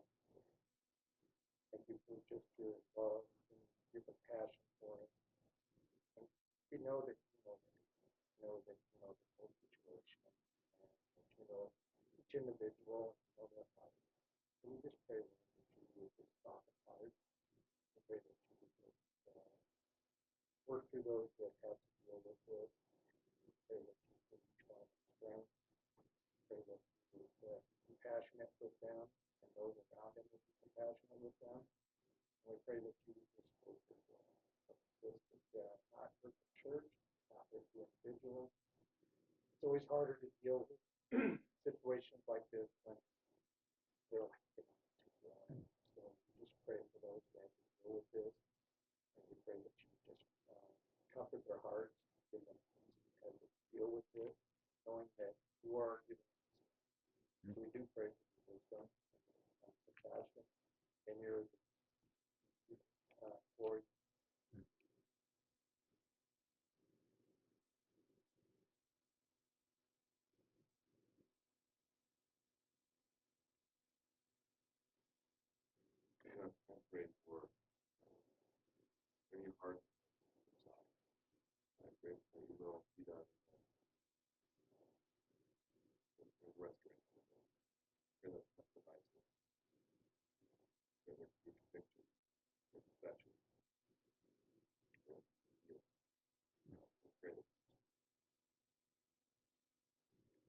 thank you for just your love and your compassion for it. And we know that the whole situation, and each individual, that life. So we just pray that you would just soften hearts. We pray that you would just work through those that have to deal with it. We pray that you would each one strength. Pray that you would be compassionate with them, and those around them would be compassionate with them. And we pray that you would just work with them. Not hurt the church, not hurt the individual. It's always harder to deal with situations like this when they're like too long. So we just pray for those that have to deal with this, and we pray that you just comfort their hearts, give them peace because they deal with this, knowing that you are giving. So we do pray for your wisdom and compassion and your glory. I pray for your heart. I pray for your will be done in restoration. Pray that sacrifices. Pray that your conviction, your confession.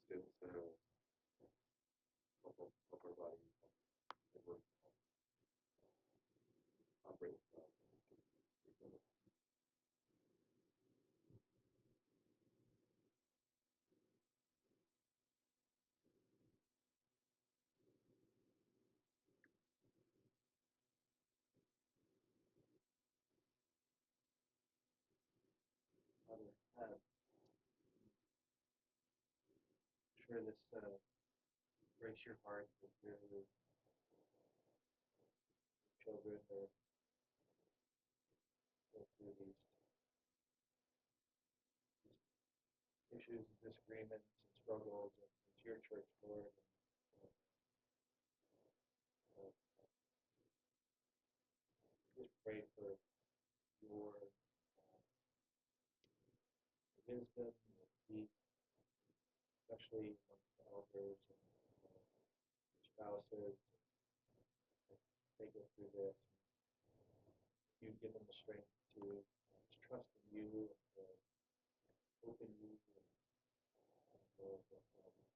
Pray that still help our body and work operate. Sure, this breaks your heart with your children or through these issues and disagreements and struggles and it's your church, Lord. And, just pray for your wisdom and peace, especially amongst the elders and spouses. They go through this. You give them the strength to trust in you and hope in you and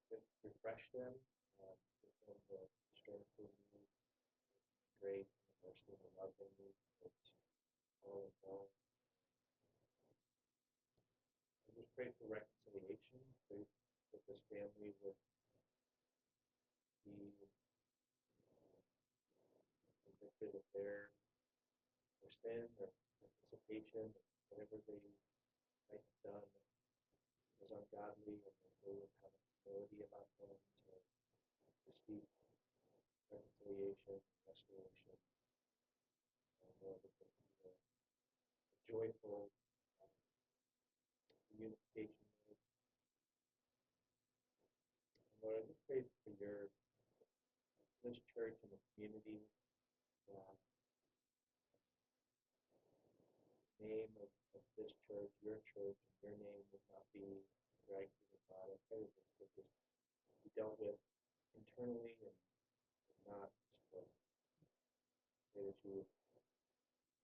just refresh them, give them the strength in you, grace and mercy and love in you. It's all in all. I just pray for reconciliation. Pray that this family would be make sure that their sin, their participation, whatever they might have done was ungodly, and that they would have a humility about them to seek reconciliation, restoration, and Lord, that there be a joyful communication. And Lord, I just pray for this church and the community, that the name of this church, your name would not be dragged through the God. I pray that this would just be dealt with internally and not externally. Pray that you would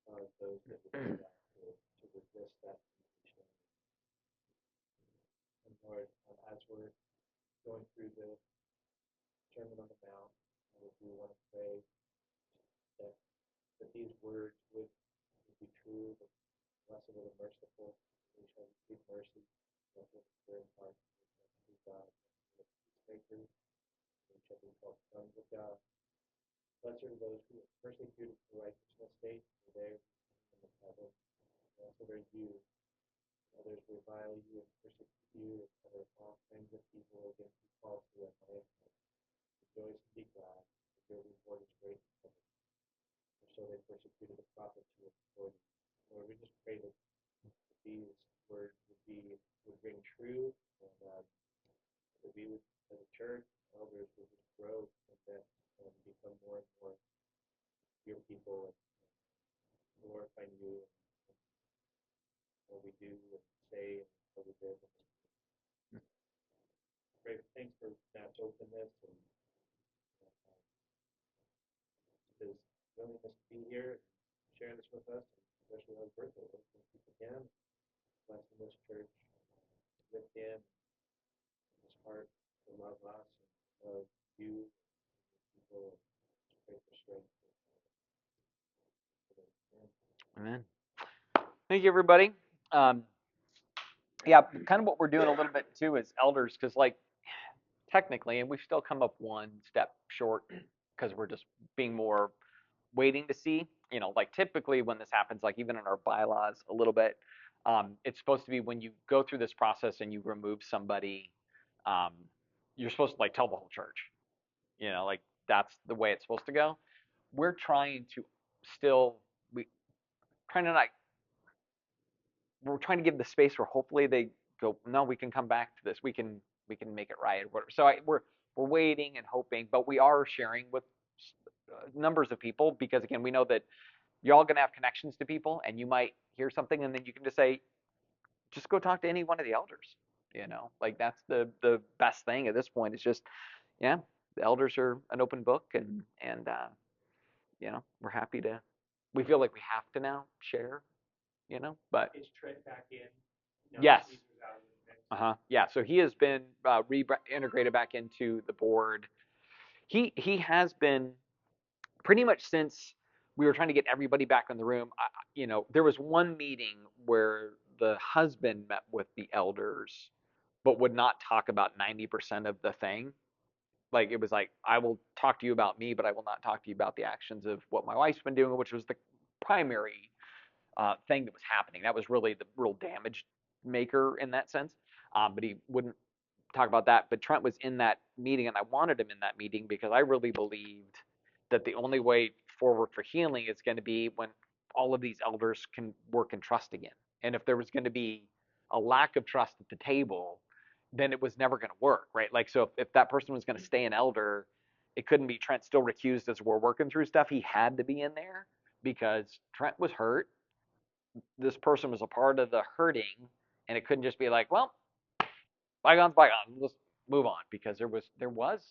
cause those that would do that to resist that temptation. And Lord, as we're going through the Sermon on the Mount, we do want to pray that these words would be true. That blessed are the merciful, they shall receive mercy. Blessed are the pure in heart, they shall see God. Blessed are the peacemakers, they shall be called sons of God. Blessed are those who are persecuted for righteousness' sake, for theirs is the kingdom of heaven. Blessed are you, others revile you and persecute you, and utter all kinds of evil against you falsely on my account. Rejoice and be glad, for your reward is great in heaven. For so they persecuted the prophets who were before you. Lord, we just pray that these words would ring true, and that we would, as a church, elders would just grow in that and become more and more your people and glorify you and what we do and say and what we live. Great, thanks for Matt's openness and his willingness to be here and share this with us, especially on his birthday. Thank you again. Blessing this church with him, his heart to love us and love you, people, and pray for strength. Amen. Thank you, everybody. Yeah, kind of what we're doing a little bit too as elders, because like technically, and we've still come up one step short because we're just being more waiting to see. You know, like typically when this happens, like even in our bylaws a little bit, it's supposed to be when you go through this process and you remove somebody, um, you're supposed to like tell the whole church. You know, like that's the way it's supposed to go. We're trying to still we trying to not we're trying to give the space where hopefully they go, no, we can come back to this. We can make it right or whatever. So we're waiting and hoping, but we are sharing with numbers of people because again, we know that you're all going to have connections to people, and you might hear something, and then you can just say, just go talk to any one of the elders. You know, like that's the best thing at this point. Is just, yeah, the elders are an open book, and you know, we're happy to. We feel like we have to now share, you know, but Is Trent back in? yes. Yeah. So he has been reintegrated back into the board. He has been pretty much since we were trying to get everybody back in the room. You know, there was one meeting where the husband met with the elders, but would not talk about 90% of the thing. Like it was like, I will talk to you about me, but I will not talk to you about the actions of what my wife's been doing, which was the primary thing that was happening. That was really the real damage maker in that sense. But he wouldn't talk about that. But Trent was in that meeting, and I wanted him in that meeting because I really believed that the only way forward for healing is going to be when all of these elders can work and trust again. And if there was going to be a lack of trust at the table, then it was never going to work, right? Like, so if that person was going to stay an elder, it couldn't be Trent still recused as we're working through stuff. He had to be in there because Trent was hurt. This person was a part of the hurting, and it couldn't just be like, well, bygones, bygones. Let's move on because there was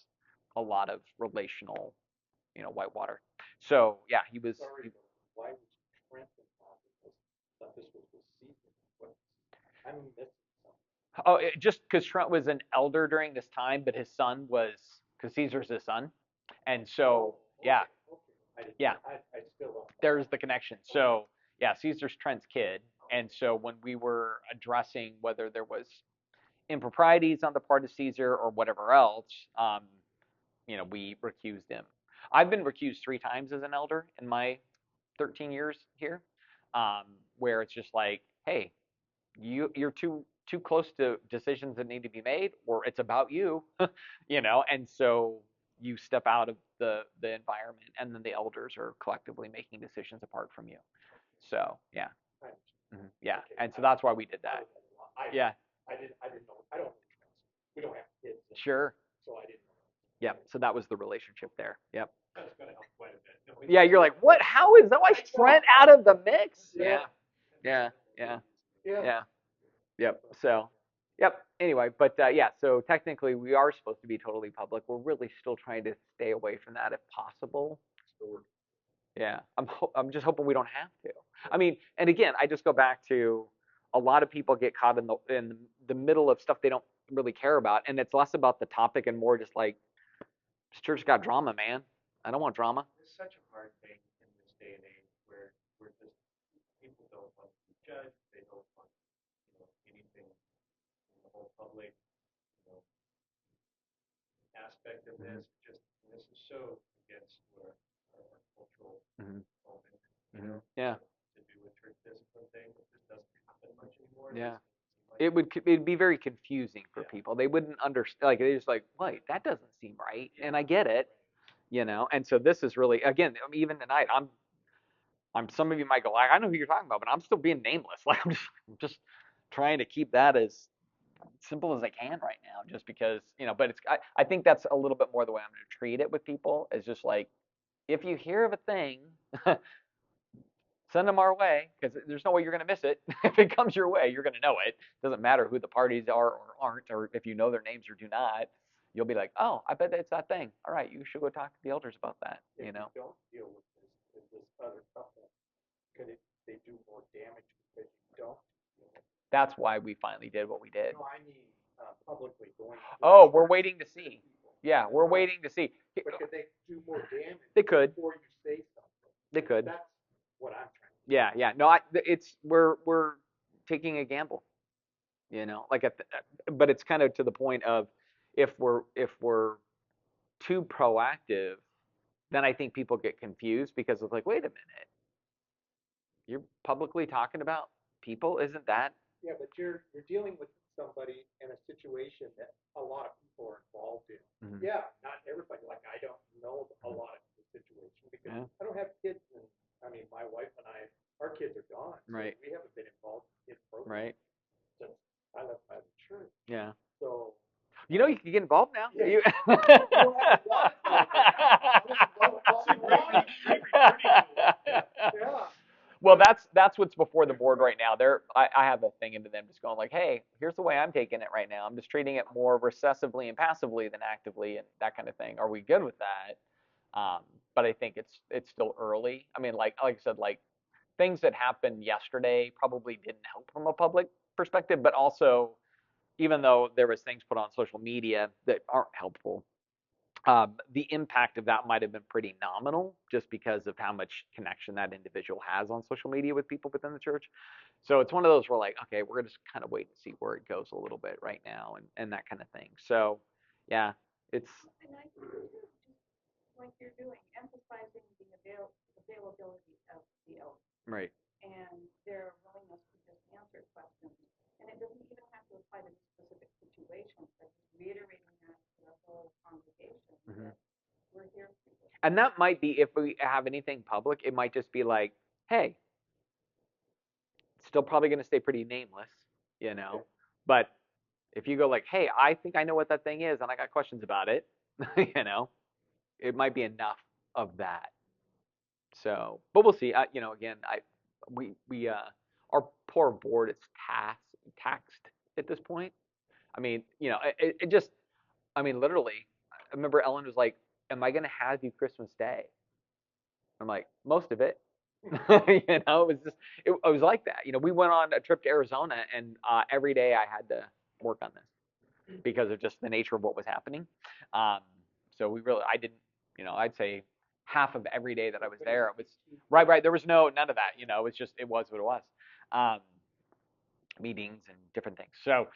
a lot of relational, you know, whitewater. So yeah, he was. Sorry, why was Trent involved in this? I thought this was the season. What? I'm missing something. Oh, just because Trent was an elder during this time, but his son was because Caesar's his son, and so yeah, yeah, I still don't. there's the connection. So yeah, Caesar's Trent's kid, and so when we were addressing whether there was improprieties on the part of Caesar or whatever else, you know, we recused him. I've been recused 3 times as an elder in my 13 years here, um, where it's just like, hey, you're too close to decisions that need to be made, or it's about you, and so you step out of the environment, and then the elders are collectively making decisions apart from you. So yeah, yeah, Okay. and so that's why we did that. Yeah, I didn't know. I don't know. We don't have kids. sure. So I didn't know. Yep. So that was the relationship there. Yep. That's going to help quite a bit. No, Yeah, you're like, what? How is Trent out of the mix? Yeah. Yeah. Yeah. Yeah. Yep. So, yep. Anyway, but yeah. So technically, we are supposed to be totally public. We're really still trying to stay away from that if possible. Yeah. I'm just hoping we don't have to. I mean, and again, I just go back to a lot of people get caught in the middle of stuff they don't really care about, and it's less about the topic and more just like, this church got drama, man. I don't want drama. It's such a hard thing in this day and age where we're just people don't want to be judged. They don't want anything in the whole public aspect of this. This is so against our cultural moment. Yeah. To do a church discipline thing, but this doesn't happen much anymore. Yeah. It'd be very confusing for people. They wouldn't understand. Like they just like, wait, that doesn't seem right, and I get it, And so this is really, again, I mean, even tonight, I'm. Some of you might go, like, I know who you're talking about, but I'm still being nameless. Like I'm just trying to keep that as simple as I can right now, just because, But I think that's a little bit more the way I'm going to treat it with people. Is just like, if you hear of a thing, send them our way, because there's no way you're going to miss it. If it comes your way, you're going to know it. Doesn't matter who the parties are or aren't, or if you know their names or do not. You'll be like, oh, I bet it's that thing. All right, you should go talk to the elders about that. If you don't deal with this other couple, could they do more damage because you don't? That's why we finally did what we did. No, I mean publicly going. Oh, we're waiting to see. Yeah, we're waiting to see. But could they do more damage? They could. Before you say something. They could. That's what I'm trying to do. Yeah, yeah. No, we're taking a gamble. Like but it's kind of to the point of, if we're too proactive, then I think people get confused, because it's like, wait a minute, you're publicly talking about people, isn't that? Yeah, but you're dealing with somebody in a situation that a lot of people are involved in. Yeah, not everybody. Like, I don't know a lot of the situation because I don't have kids, and I mean, my wife and I, our kids are gone. So right. We haven't been involved in programs. Right. Since I left my church. Yeah. So. You can get involved now. Yeah. Yeah. Well, that's what's before the board right now. I have a thing into them just going like, hey, here's the way I'm taking it right now. I'm just treating it more recessively and passively than actively, and that kind of thing. Are we good with that? But I think it's still early. I mean, like I said, like things that happened yesterday probably didn't help from a public perspective, but also, even though there was things put on social media that aren't helpful, the impact of that might have been pretty nominal, just because of how much connection that individual has on social media with people within the church. So it's one of those where, like, okay, we're just kind of wait and see where it goes a little bit right now, and that kind of thing. So yeah, it's. And I think too, just like you're doing, emphasizing the availability of the elder. Right. And their willingness to just answer questions. And it doesn't even have to apply to specific situations, but just reiterating that to the whole congregation that we're here for you. And that might be, if we have anything public, it might just be like, hey, still probably going to stay pretty nameless, but if you go like, hey, I think I know what that thing is, and I got questions about it, it might be enough of that. So, but we'll see. Again, our poor board is taxed at this point. I mean, it just, I mean, literally, I remember Ellen was like, am I going to have you Christmas Day? I'm like, most of it. It was just, it was like that. We went on a trip to Arizona, and every day I had to work on this because of just the nature of what was happening. So I didn't, I'd say half of every day that I was there, it was right. There was none of that. It was what it was. Meetings and different things. So,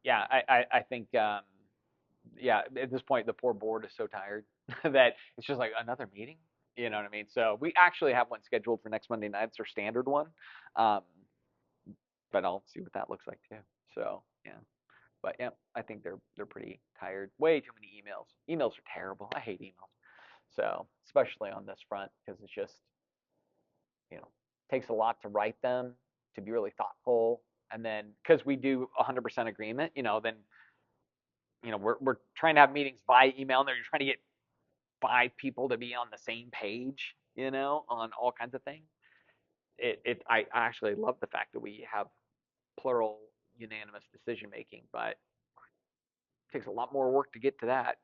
yeah, I think, yeah, at this point, the poor board is so tired. that it's just like another meeting. You know what I mean? So we actually have one scheduled for next Monday night. It's our standard one. Um, but I'll see what that looks like too. So yeah. But yeah, I think they're pretty tired. Way too many emails. Emails are terrible. I hate emails. So especially on this front because it's just takes a lot to write them, to be really thoughtful, and then because we do 100% agreement, then we're trying to have meetings by email, and you're trying to get 5 people to be on the same page, on all kinds of things. I actually love the fact that we have plural, unanimous decision making, but it takes a lot more work to get to that.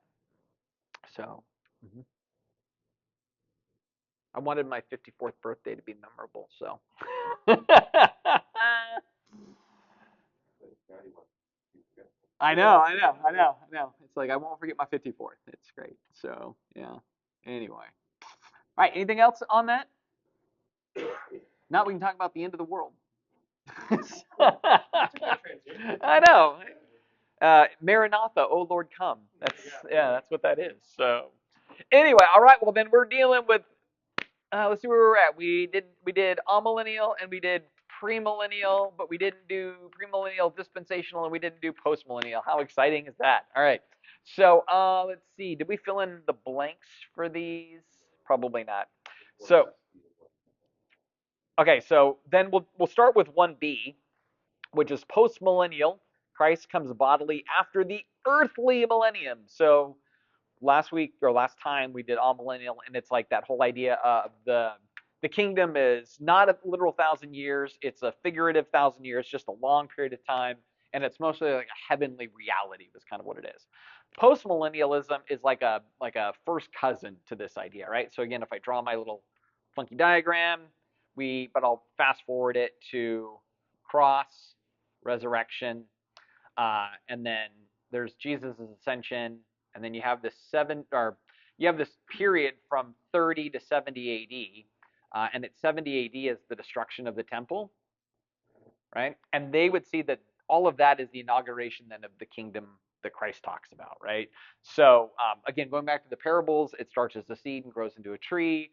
So I wanted my 54th birthday to be memorable, so. I know. It's like I won't forget my 54th. It's great. So yeah. Anyway. All right. Anything else on that? Now we can talk about the end of the world. I know. Maranatha, oh Lord, come. That's what that is. So anyway, all right. Well, then we're dealing with. Let's see where we're at. We did amillennial and we did premillennial, but we didn't do premillennial dispensational and we didn't do postmillennial. How exciting is that? All right. So let's see. Did we fill in the blanks for these? Probably not. So okay. So then we'll start with 1B, which is postmillennial. Christ comes bodily after the earthly millennium. So last week or last time we did all millennial, and it's like that whole idea of the kingdom is not a literal 1,000 years; it's a figurative 1,000 years, just a long period of time, and it's mostly like a heavenly reality. Was kind of what it is. Postmillennialism is like a first cousin to this idea, right? So again, if I draw my little funky diagram, but I'll fast forward it to cross, resurrection, and then there's Jesus' ascension, and then you have this period from 30 to 70 AD, and at 70 AD is the destruction of the temple, right? And they would see that all of that is the inauguration then of the kingdom that Christ talks about, right? So again, going back to the parables, it starts as a seed and grows into a tree.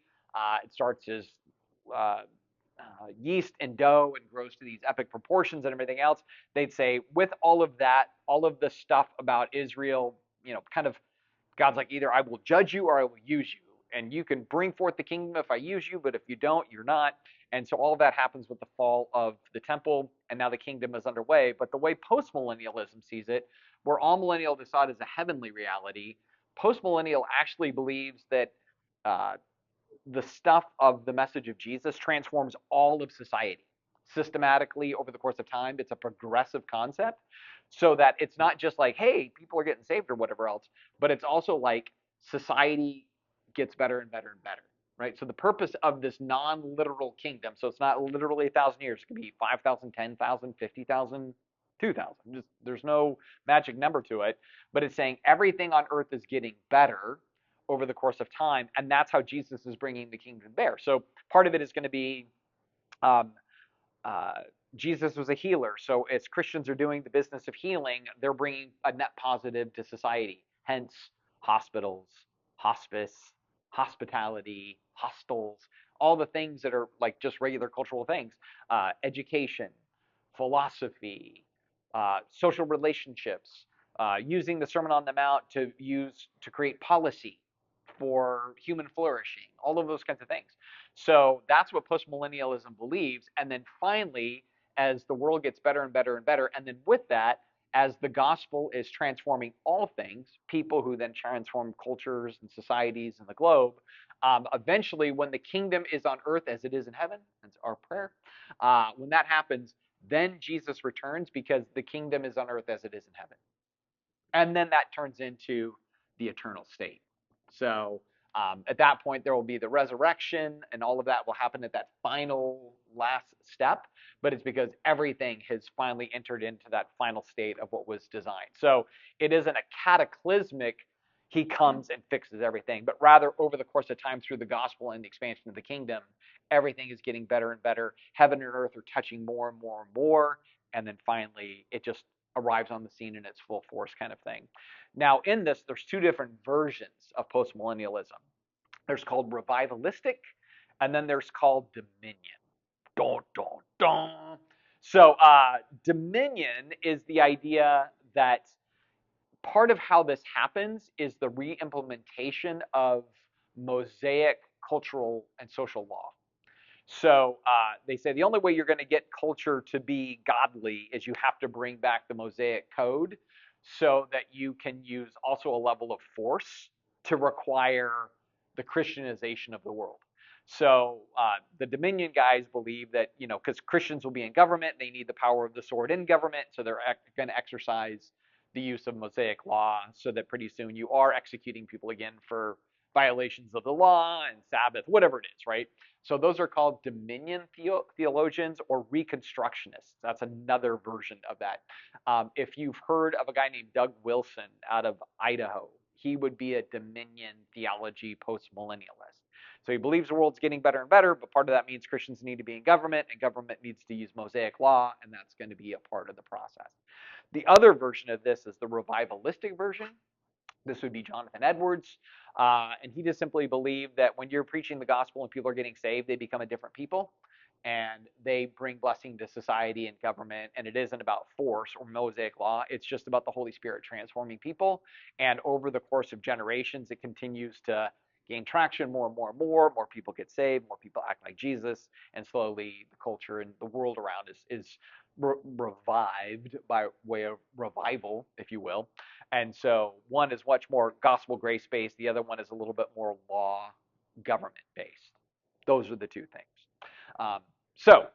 It starts as uh, yeast and dough and grows to these epic proportions and everything else. They'd say with all of that, all of the stuff about Israel, kind of God's like, either I will judge you or I will use you. And you can bring forth the kingdom if I use you, but if you don't, you're not. And so all of that happens with the fall of the temple, and now the kingdom is underway. But the way postmillennialism sees it, where amillennial saw it as a heavenly reality, postmillennial actually believes that uh, the stuff of the message of Jesus transforms all of society systematically over the course of time. It's a progressive concept, so that it's not just like, hey, people are getting saved or whatever else, but it's also like society gets better and better and better, right? So the purpose of this non-literal kingdom, so it's not literally 1,000 years, it could be 5,000, 10,000, 50,000, 2,000. Just there's no magic number to it, but it's saying everything on earth is getting better over the course of time, and that's how Jesus is bringing the kingdom to bear. So part of it is going to be um, uh, Jesus was a healer, so as Christians are doing the business of healing, they're bringing a net positive to society. Hence, hospitals, hospice, hospitality, hostels, all the things that are like just regular cultural things. Education, philosophy, social relationships, using the Sermon on the Mount to create policy for human flourishing, all of those kinds of things. So that's what postmillennialism believes. And then finally, as the world gets better and better and better, and then with that, as the gospel is transforming all things, people who then transform cultures and societies and the globe, eventually, when the kingdom is on earth as it is in heaven, that's our prayer, when that happens, then Jesus returns because the kingdom is on earth as it is in heaven. And then that turns into the eternal state. So at that point, there will be the resurrection, and all of that will happen at that final last step. But it's because everything has finally entered into that final state of what was designed. So it isn't a cataclysmic, he comes and fixes everything, but rather over the course of time through the gospel and the expansion of the kingdom, everything is getting better and better. Heaven and earth are touching more and more and more. And then finally, it just arrives on the scene in its full force kind of thing. Now, in this, there's two different versions of postmillennialism. There's called revivalistic, and then there's called dominion. Dun, dun, dun. So, dominion is the idea that part of how this happens is the re-implementation of Mosaic cultural and social law. So they say the only way you're going to get culture to be godly is you have to bring back the Mosaic code so that you can use also a level of force to require the Christianization of the world. So the Dominion guys believe that, because Christians will be in government, they need the power of the sword in government, so they're going to exercise the use of Mosaic law so that pretty soon you are executing people again for violations of the law and Sabbath, whatever it is, right? So those are called dominion theologians or reconstructionists. That's another version of that. If you've heard of a guy named Doug Wilson out of Idaho, he would be a dominion theology postmillennialist. So he believes the world's getting better and better, but part of that means Christians need to be in government, and government needs to use Mosaic law, and that's going to be a part of the process. The other version of this is the revivalistic version. This would be Jonathan Edwards. And he just simply believed that when you're preaching the gospel and people are getting saved, they become a different people and they bring blessing to society and government. And it isn't about force or Mosaic law. It's just about the Holy Spirit transforming people. And over the course of generations, it continues to gain traction more and more and more. More people get saved, more people act like Jesus, and slowly the culture and the world around is revived by way of revival, if you will. And so one is much more gospel grace based, the other one is a little bit more law government based. Those are the two things. So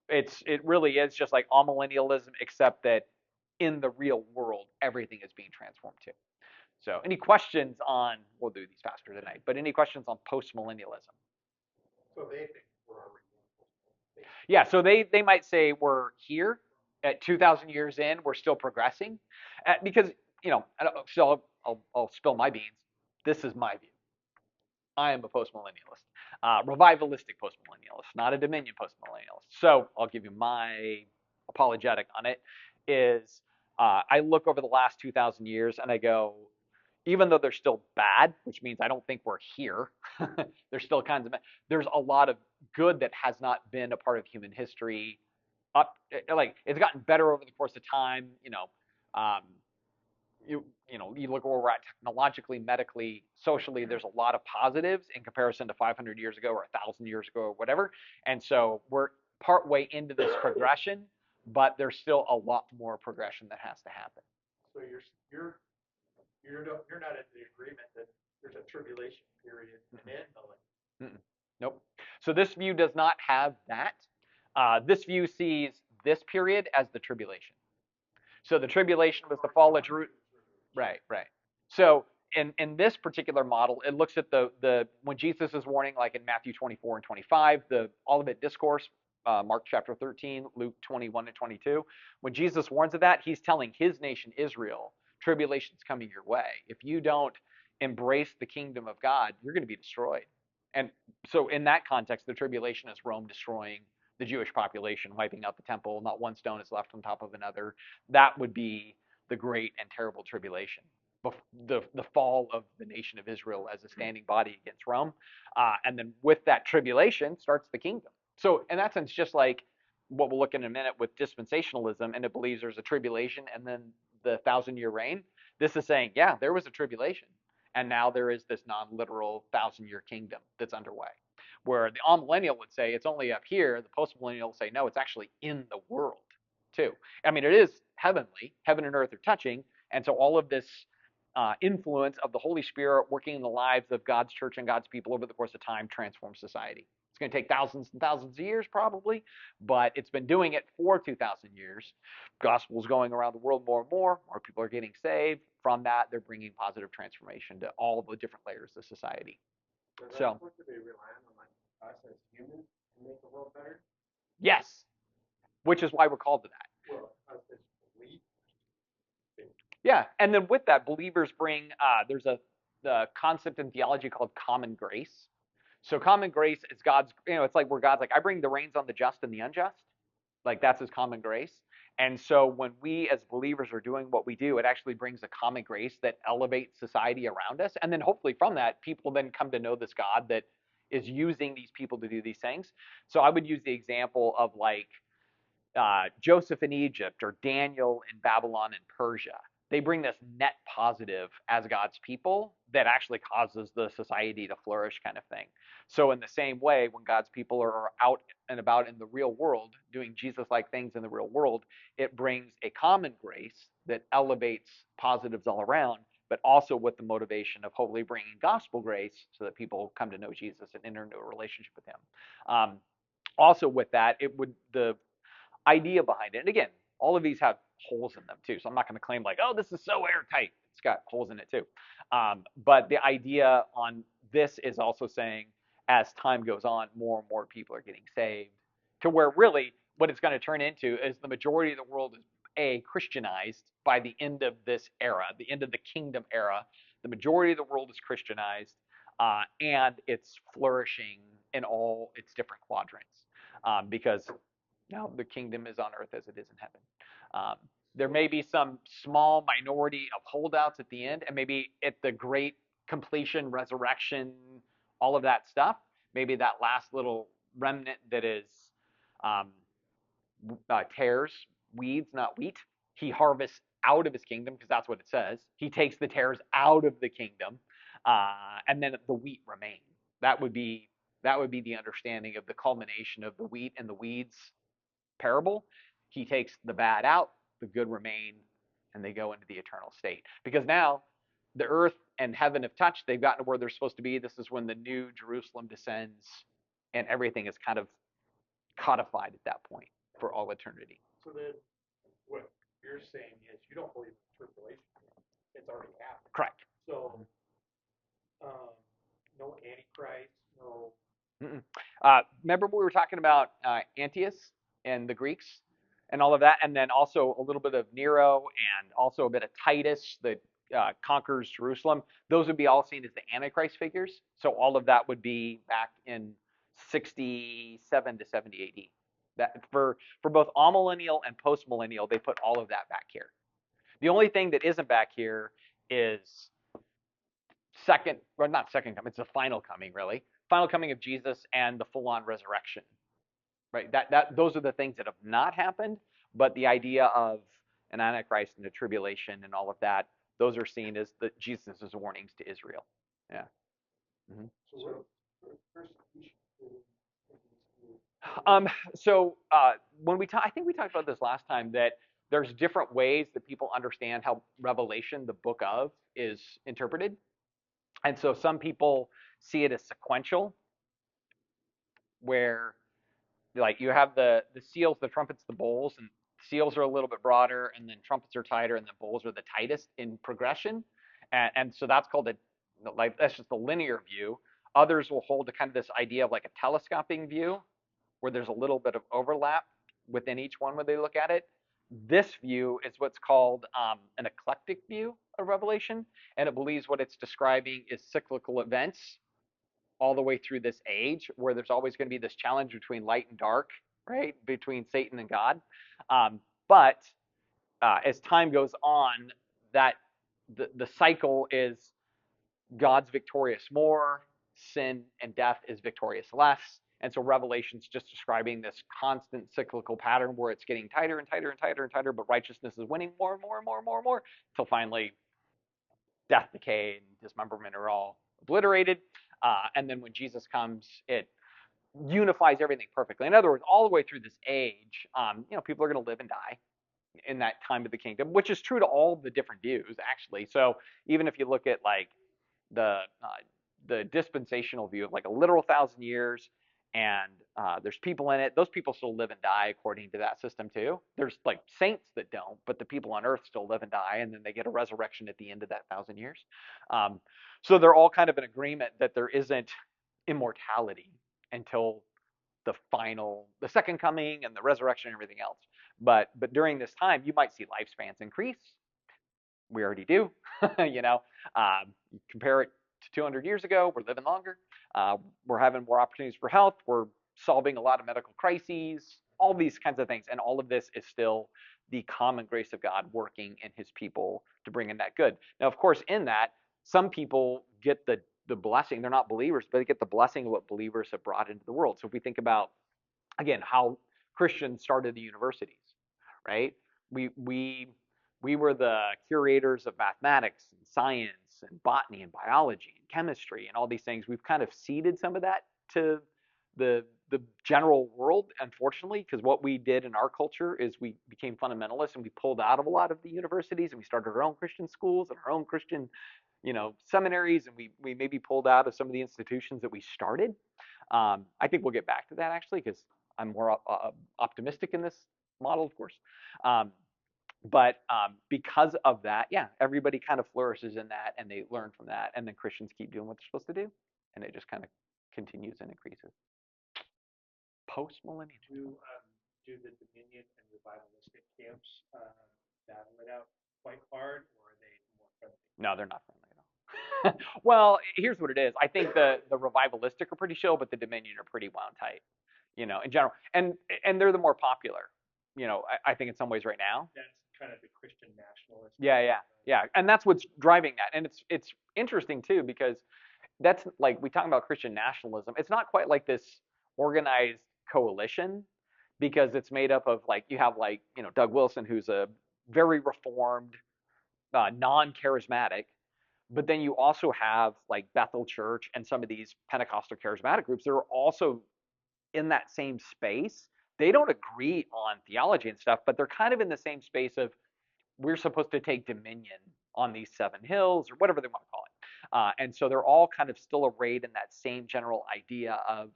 it really is just like amillennialism, except that in the real world, everything is being transformed too. So any questions on, we'll do these faster tonight, but any questions on postmillennialism? So they think we're already in. Yeah, so they might say we're here at 2,000 years in, we're still progressing, because so I'll spill my beans. This is my view. I am a postmillennialist, revivalistic postmillennialist, not a dominion postmillennialist. So I'll give you my apologetic on it. Is I look over the last 2,000 years and I go, even though they're still bad, which means I don't think we're here, there's still kinds of, there's a lot of good that has not been a part of human history. Like it's gotten better over the course of time. Um, you look where we're at technologically, medically, socially. There's a lot of positives in comparison to 500 years ago or 1,000 years ago or whatever. And so we're part way into this progression, but there's still a lot more progression that has to happen. So you're not in the agreement that there's a tribulation period and then millennium. Nope. So this view does not have that. This view sees this period as the tribulation. So the tribulation was the fall of Jerusalem. Right. So in this particular model, it looks at the when Jesus is warning, like in Matthew 24 and 25, the Olivet Discourse, Mark chapter 13, Luke 21 and 22. When Jesus warns of that, he's telling his nation Israel, tribulation's coming your way. If you don't embrace the kingdom of God, you're going to be destroyed. And so in that context, the tribulation is Rome destroying the Jewish population, wiping out the temple. Not one stone is left on top of another. That would be the great and terrible tribulation, the fall of the nation of Israel as a standing body against Rome. And then with that tribulation starts the kingdom. So in that sense, just like what we'll look in a minute with dispensationalism, and it believes there's a tribulation and then the 1,000-year reign, this is saying, yeah, there was a tribulation. And now there is this non-literal 1,000-year kingdom that's underway. Where the amillennial would say it's only up here, the postmillennial will say, no, it's actually in the world too. I mean, it is heavenly, heaven and earth are touching, and so all of this influence of the Holy Spirit working in the lives of God's church and God's people over the course of time transforms society. It's going to take thousands and thousands of years probably, but it's been doing it for 2,000 years. Gospel's going around the world more and more people are getting saved. From that, they're bringing positive transformation to all the different layers of society. So what do they rely on us as humans to make the world better? Yes, which is why we're called to that. Well, us as believers. Yeah, and then with that, believers bring, there's the concept in theology called common grace. So common grace is God's, it's like where God's like, I bring the rains on the just and the unjust. Like that's his common grace. And so when we as believers are doing what we do, it actually brings a common grace that elevates society around us. And then hopefully from that, people then come to know this God that is using these people to do these things. So I would use the example of like Joseph in Egypt or Daniel in Babylon and Persia. They bring this net positive as God's people that actually causes the society to flourish, kind of thing. So, in the same way, when God's people are out and about in the real world doing Jesus like things in the real world, it brings a common grace that elevates positives all around, but also with the motivation of hopefully bringing gospel grace so that people come to know Jesus and enter into a relationship with Him. Also, with that, it would the idea behind it. And again, all of these have holes in them too. So I'm not going to claim like, oh, this is so airtight. It's got holes in it too. But the idea on this is also saying as time goes on, more and more people are getting saved to where really what it's going to turn into is the majority of the world is Christianized by the end of this era, the end of the kingdom era. The majority of the world is Christianized, and it's flourishing in all its different quadrants because now the kingdom is on earth as it is in heaven. There may be some small minority of holdouts at the end, and maybe at the great completion, resurrection, all of that stuff, maybe that last little remnant that is um, tares, weeds, not wheat, he harvests out of his kingdom, because that's what it says. He takes the tares out of the kingdom, and then the wheat remains. That would be the understanding of the culmination of the wheat and the weeds parable. He takes the bad out, the good remain, and they go into the eternal state. Because now the earth and heaven have touched, they've gotten to where they're supposed to be. This is when the new Jerusalem descends, and everything is kind of codified at that point for all eternity. So then, what you're saying is you don't believe in tribulation. It's already happened. Correct. So, no Antichrist, no. Remember we were talking about Antiochus and the Greeks and all of that, and then also a little bit of Nero and also a bit of Titus that conquers Jerusalem. Those would be all seen as the Antichrist figures. So all of that would be back in 67 to 70 AD. That for both amillennial and postmillennial, they put all of that back here. The only thing that isn't back here is second, or not second coming, it's the final coming, really. Final coming of Jesus and the full-on resurrection. Right? Those are the things that have not happened, but the idea of an Antichrist and a tribulation and all of that, those are seen as the Jesus' warnings to Israel. Yeah. Mm-hmm. So persecution. So when I think we talked about this last time, that there's different ways that people understand how Revelation, the book of, is interpreted. And so some people see it as sequential, where like you have the seals, the trumpets, the bowls, and seals are a little bit broader, and then trumpets are tighter, and then bowls are the tightest in progression. And so that's called that's just a linear view. Others will hold to kind of this idea of like a telescoping view, where there's a little bit of overlap within each one when they look at it. This view is what's called an eclectic view of Revelation, and it believes what it's describing is cyclical events all the way through this age, where there's always going to be this challenge between light and dark, right? Between Satan and God. But as time goes on, that the cycle is God's victorious more, sin and death is victorious less. And so Revelation's just describing this constant cyclical pattern where it's getting tighter and tighter and tighter and tighter, but righteousness is winning more and more and more and more and more, until finally death, decay, and dismemberment are all obliterated. And then when Jesus comes, it unifies everything perfectly. In other words, all the way through this age, people are going to live and die in that time of the kingdom, which is true to all the different views, actually. So even if you look at like the dispensational view of like a literal 1,000 years, and there's people in it, those people still live and die according to that system too. There's like saints that don't, but the people on earth still live and die, and then they get a resurrection at the end of that 1,000 years. So they're all kind of in agreement that there isn't immortality until the second coming and the resurrection and everything else. But during this time, you might see lifespans increase. We already do. you know, compare it to 200 years ago, we're living longer. We're having more opportunities for health. We're solving a lot of medical crises. all these kinds of things. And all of this is still the common grace of God working in his people to bring in that good. Now, of course, in that, some people get the blessing. They're not believers, but they get the blessing of what believers have brought into the world. So if we think about, again, how Christians started the universities, right? We we we were the curators of mathematics and science and botany and biology and chemistry and all these things. We've kind of ceded some of that to the general world, unfortunately, because what we did in our culture is we became fundamentalists and we pulled out of a lot of the universities and we started our own Christian schools and our own Christian, seminaries, and we maybe pulled out of some of the institutions that we started. I think we'll get back to that actually because I'm more optimistic in this model, of course. Um, but because of that, yeah, everybody kind of flourishes in that and they learn from that. And then Christians keep doing what they're supposed to do. And it just kind of continues and increases. Post-millennial. Do the Dominion and revivalistic camps battle it out quite hard, or are they more friendly? No, they're not friendly at all. Well, here's what it is. I think the revivalistic are pretty chill, but the Dominion are pretty wound tight, in general. And they're the more popular, I think in some ways right now. That's kind of the Christian nationalist. Yeah. And that's what's driving that. And it's interesting too, because that's like we talk about Christian nationalism. It's not quite like this organized coalition because it's made up of like you have like Doug Wilson, who's a very reformed, non-charismatic, but then you also have like Bethel Church and some of these Pentecostal charismatic groups that are also in that same space. They don't agree on theology and stuff, but they're kind of in the same space of we're supposed to take dominion on these 7 hills or whatever they want to call it. And so they're all kind of still arrayed in that same general idea of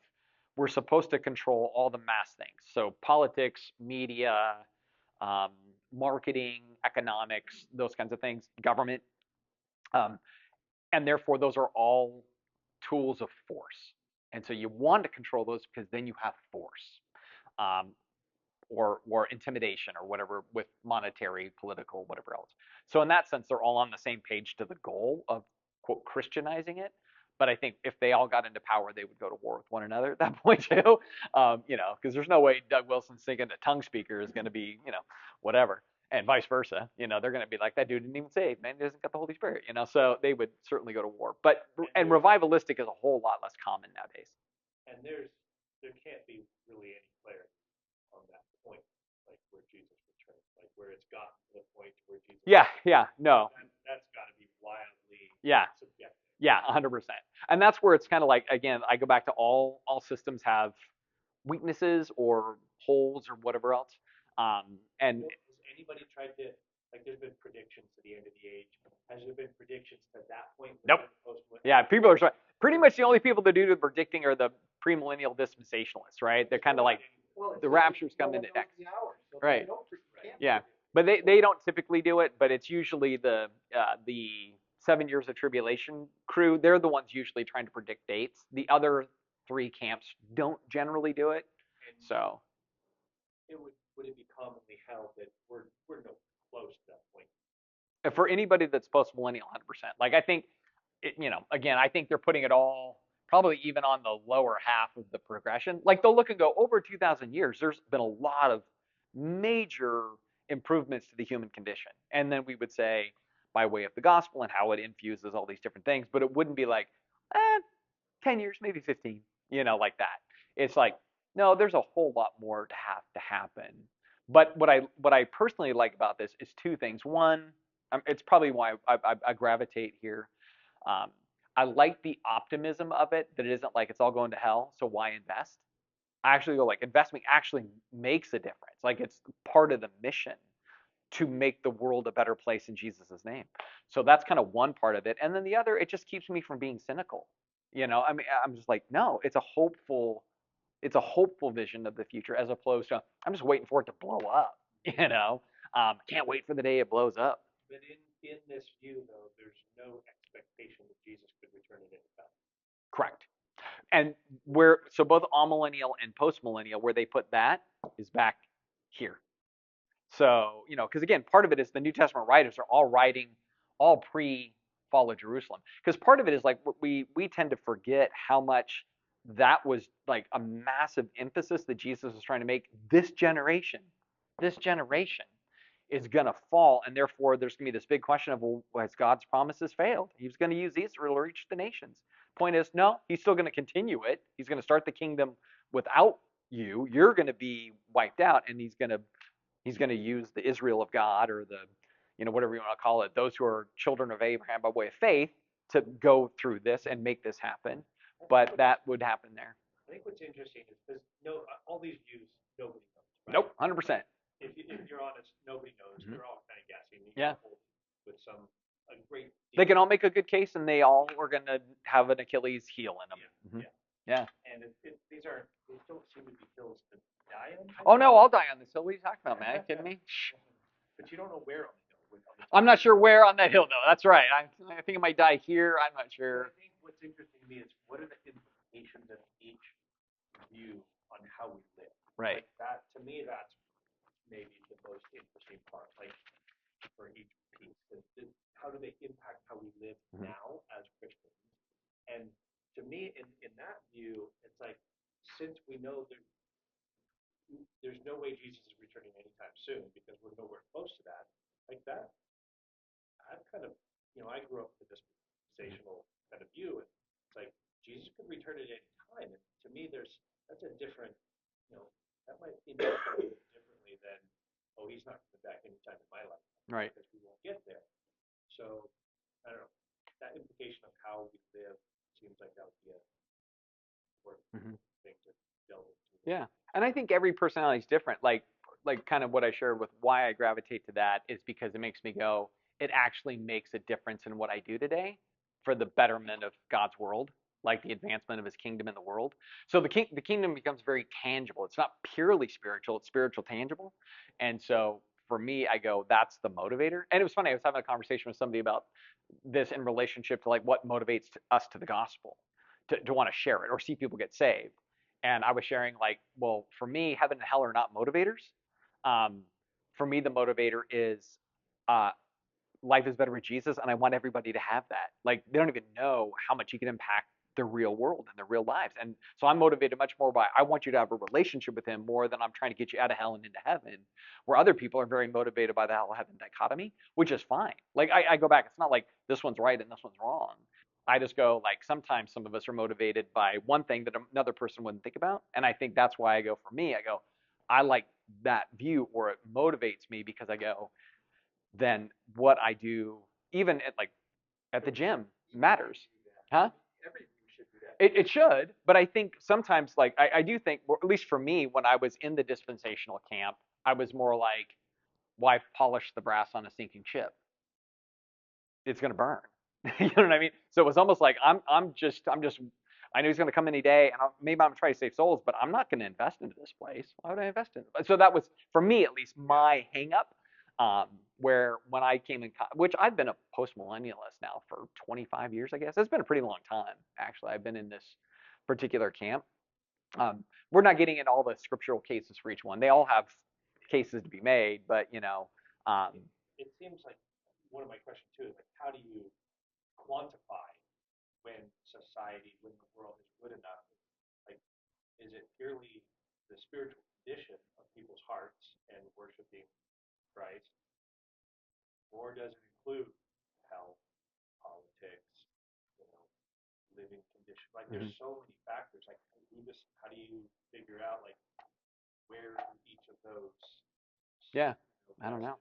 we're supposed to control all the mass things. So politics, media, um, marketing, economics, those kinds of things, government. Um, and therefore, those are all tools of force. And so you want to control those because then you have force. Um, or intimidation or whatever with monetary, political, whatever else. So in that sense, they're all on the same page to the goal of quote Christianizing it. But I think if they all got into power, they would go to war with one another at that point too. Because there's no way Doug Wilson's thinking a tongue speaker is going to be, whatever, and vice versa. They're going to be like that dude didn't even save, man, he doesn't got the Holy Spirit. So they would certainly go to war. But and revivalistic is a whole lot less common nowadays. And there can't be really any clarity on that point, like where Jesus returns, like where it's gotten to the point where Jesus. No. That's got to be wildly subjective. Yeah, 100%. And that's where it's kind of like, again, I go back to all systems have weaknesses or holes or whatever else. And has anybody tried to, like, there's been predictions to the end of the age. Has there been predictions to that point? Nope. Yeah, people are pretty much the only people that do the predicting are the premillennial dispensationalists, right? They're kind of like the rapture's coming next. Right. Yeah. But they don't typically do it, but it's usually the 7 years of tribulation crew. They're the ones usually trying to predict dates. The other 3 camps don't generally do it. So would it be commonly held that we're no close to that point? For anybody that's post-millennial, 100%. Like I think, again, I think they're putting it all probably even on the lower half of the progression. Like they'll look and go, over 2,000 years, there's been a lot of major improvements to the human condition. And then we would say, by way of the gospel and how it infuses all these different things, but it wouldn't be like, 10 years, maybe 15, like that. It's like, no, there's a whole lot more to have to happen. But what I personally like about this is 2 things. One, it's probably why I gravitate here. I like the optimism of it, that it isn't like it's all going to hell, so why invest? I actually go like investment actually makes a difference. Like it's part of the mission to make the world a better place in Jesus' name. So that's kind of one part of it. And then the other, it just keeps me from being cynical. I mean, I'm just like, no, it's a hopeful vision of the future as opposed to I'm just waiting for it to blow up. Can't wait for the day it blows up. But in this view, though, there's no expectation that Jesus could return at any time. Correct. And so both amillennial and postmillennial, where they put that is back here. So, because again, part of it is the New Testament writers are all writing all pre-fall of Jerusalem. Because part of it is like we tend to forget how much that was like a massive emphasis that Jesus was trying to make. This generation is going to fall, and therefore there's going to be this big question of, well, has God's promises failed? He was going to use Israel to reach the nations. Point is, no, he's still going to continue it. He's going to start the kingdom without you. You're going to be wiped out, and he's going to use the Israel of God, or the, whatever you want to call it, those who are children of Abraham by way of faith, to go through this and make this happen. But that would happen there. I think what's interesting is because all these views nobody knows. Right? Nope, 100%. If you're honest, nobody knows. Mhm. They're all kind of guessing. Yeah. With a great. They can all make a good case, and they all are going to have an Achilles heel in them. Yeah. Mhm. Yeah. Yeah. And these don't seem to be hills to die on. Oh no, I'll die on this hill. What are you talking about, man? Are you kidding me? But you don't know where on the hill. I'm not sure where on that hill, though. That's right. I think I might die here. I'm not sure. I think what's interesting to me is what are the implications of each view on how we live. Right. Like that, to me, that's maybe the most interesting part. Like for each piece, how do they impact how we live now as Christians? And to me, in that view, it's like, since we know there's no way Jesus is returning anytime soon because we're nowhere close to that. Like that, I've kind of, I grew up with a dispensational kind of view, and it's like Jesus could return at any time. And to me, that's a different, that might impact a little differently than, oh, he's not coming back anytime in my life, Right. because we won't get there. So I don't know, that implication of how we live seems like that would be a important thing to delve into. Yeah, and I think every personality is different. Like kind of what I shared with why I gravitate to that is because it makes me go, it actually makes a difference in what I do today for the betterment of God's world, like the advancement of His kingdom in the world. So the kingdom becomes very tangible. It's not purely spiritual; it's spiritual tangible. And so for me, I go, that's the motivator. And it was funny. I was having a conversation with somebody about this in relationship to like what motivates us to the gospel, to want to share it or see people get saved. And I was sharing like, well, for me, heaven and hell are not motivators. Um, for me, the motivator is uh, life is better with Jesus, and I want everybody to have that. Like they don't even know how much He can impact their real world and their real lives. And so I'm motivated much more by I want you to have a relationship with Him more than I'm trying to get you out of hell and into heaven. Where other people are very motivated by the hell heaven dichotomy, which is fine. Like I go back, it's not like this one's right and this one's wrong. I just go like sometimes some of us are motivated by one thing that another person wouldn't think about, and I think that's why I go for me. I go, I like that view, or it motivates me because I go, then what I do, even at the gym, matters, huh? Every view should do that. It should, but I think sometimes, like I do think, or at least for me, when I was in the dispensational camp, I was more like, why polish the brass on a sinking ship? It's gonna burn. You know what I mean? So it was almost like I'm just I know He's gonna come any day, and maybe I'm gonna try to save souls, but I'm not gonna invest into this place. Why would I invest in it? So that was for me at least my hang up. Where when I came in, which I've been a post millennialist now for 25 years, I guess. It's been a pretty long time, actually. I've been in this particular camp. We're not getting into all the scriptural cases for each one. They all have cases to be made, but It seems like one of my questions too is like, how do you quantify when the world is good enough? Like, is it purely the spiritual condition of people's hearts and worshiping Christ, or does it include health, politics, living conditions? Like, there's so many factors. Like, how do you figure out like where each of those? Yeah, I don't know.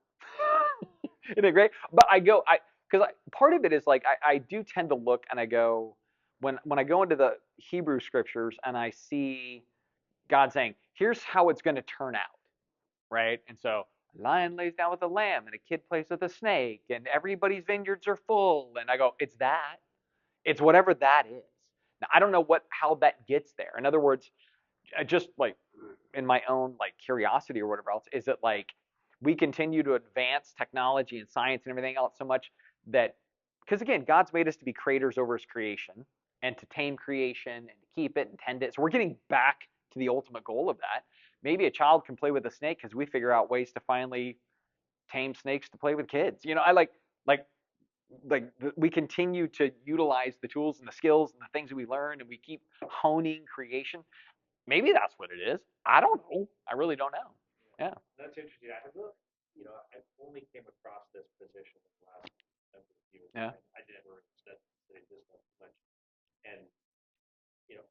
Isn't it great? But because part of it is like I do tend to look and I go when I go into the Hebrew scriptures and I see God saying, "Here's how it's going to turn out," right? And so a lion lays down with a lamb, and a kid plays with a snake, and everybody's vineyards are full, and I go, "It's that. It's whatever that is." Now I don't know how that gets there. In other words, I just like in my own like curiosity or whatever else, is it like we continue to advance technology and science and everything else so much that because again, God's made us to be creators over His creation and to tame creation and to keep it and tend it. So we're getting back to the ultimate goal of that. Maybe a child can play with a snake because we figure out ways to finally tame snakes to play with kids. I like we continue to utilize the tools and the skills and the things that we learn, and we keep honing creation. Maybe that's what it is. I don't know. I really don't know. Yeah. That's interesting. I have I only came across this position in the last number of years. Yeah. I never studied this much, and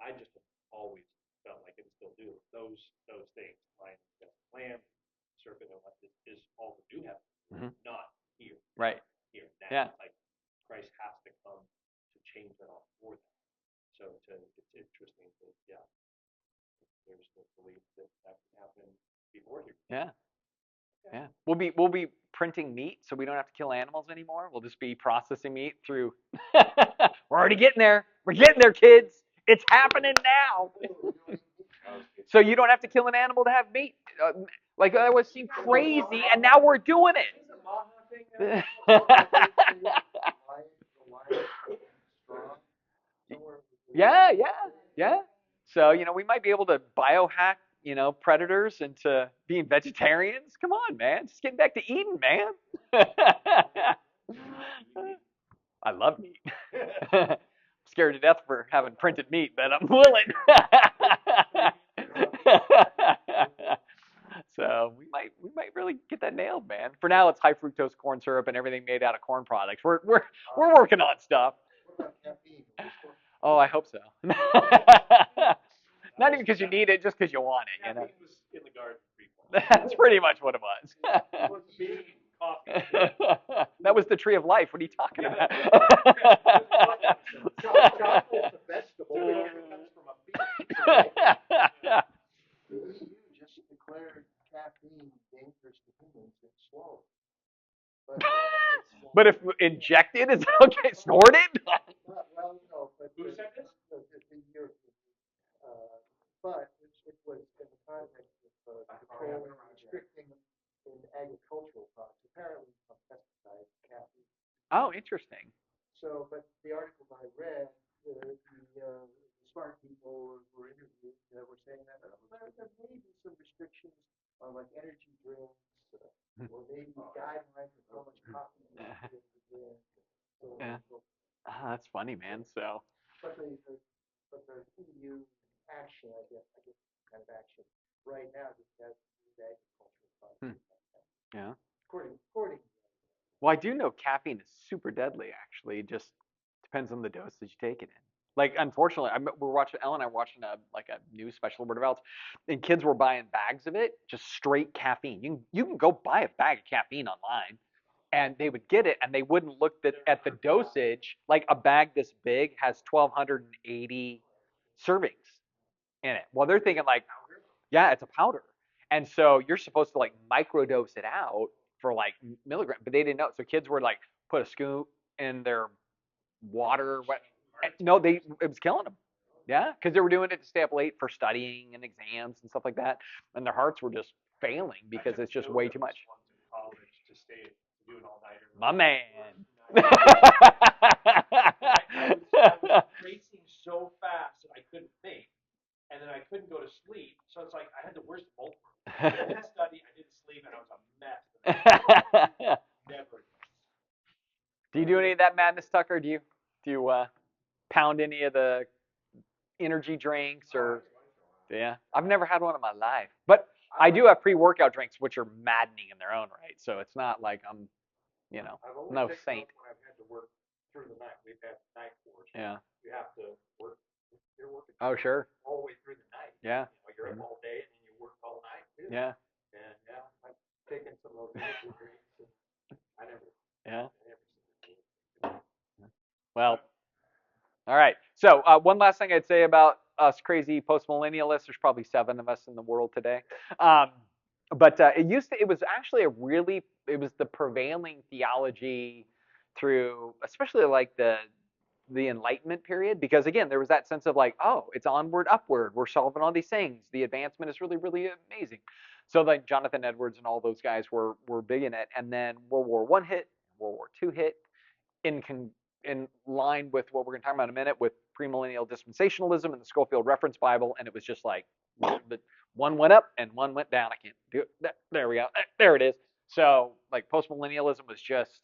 I just have always felt like it still do those things. Lamb, serpent, and what is all the new heaven, not here. Right. Here now. Yeah. Like Christ has to come to change that all for them. So it's interesting that there's the belief that can happen before here. Yeah. Yeah. We'll be printing meat, so we don't have to kill animals anymore. We'll just be processing meat through. We're already getting there. We're getting there, kids. It's happening now. So you don't have to kill an animal to have meat. Like that would seem crazy, and now we're doing it. Yeah, yeah, yeah. So, we might be able to biohack, predators into being vegetarians. Come on, man. Just getting back to eating, man. I love meat. I'm scared to death for having printed meat, but I'm willing. So we might really get that nailed, man. For now, it's high fructose corn syrup and everything made out of corn products. We're working on stuff. Oh, I hope so. Not even because you need it, just because you want it. Caffeine was in the garden before. That's pretty much what it was. It was being coffee. That was the tree of life. What are you talking about? Chocolate's a vegetable because it comes from a field. The EU just declared caffeine dangerous to humans if swallowed. But if injected, is it okay? Snorted? Well, no, but Who said this? The European, but it was in the context of controlling and restricting in agricultural products, apparently from pesticides, caffeine. Oh, interesting. So, but the articles I read, the smart people were interviewed were saying that there may be some restrictions on like energy drinks, or maybe guidelines of how much coffee you should drink. So, Yeah. That's funny, man. So. But the EU action, I guess kind of action right now just has to do with agricultural products. Yeah. According. Well, I do know caffeine is super deadly. Actually, it just depends on the dose that you take it in. Like, unfortunately, Ellen and I were watching a news special we're developed, and kids were buying bags of it, just straight caffeine. You can go buy a bag of caffeine online, and they would get it, and they wouldn't look at the dosage. Like a bag this big has 1,280 servings in it. Well, they're thinking like, yeah, it's a powder, and so you're supposed to like microdose it out for like milligrams, but they didn't know. So kids were like put a scoop in their water. No, it was killing them. Yeah, because they were doing it to stay up late for studying and exams and stuff like that, and their hearts were just failing because it's just way too much. College to stay to do an all-nighter. My man. I was racing so fast that I couldn't think, and then I couldn't go to sleep. So it's like I had the worst of both worlds. I didn't study, I didn't sleep, and I was a mess. Never. Do you do any of that madness, Tucker? Do you pound any of the energy drinks or? Yeah, I've never had one in my life, but I do have pre-workout drinks, which are maddening in their own right. So it's not like I'm, no saint. When I've had to work through the night, we've had night wars. Yeah. You have to work. You're working. Oh, sure. All the way through the night. Yeah. You're up all day and then you work all night too. Yeah. And I've taken some of those energy drinks, and I never. Yeah. I never. Well, all right. So one last thing I'd say about us crazy post-millennialists. There's probably 7 of us in the world today. But it was actually it was the prevailing theology through, especially like the Enlightenment period, because again, there was that sense of like, oh, it's onward, upward. We're solving all these things. The advancement is really, really amazing. So like Jonathan Edwards and all those guys were big in it. And then World War I hit, World War II hit, in line with what we're going to talk about in a minute with premillennial dispensationalism and the Schofield Reference Bible, and it was just like one went up and one went down. I can't do it. There we go. There it is. So like postmillennialism was just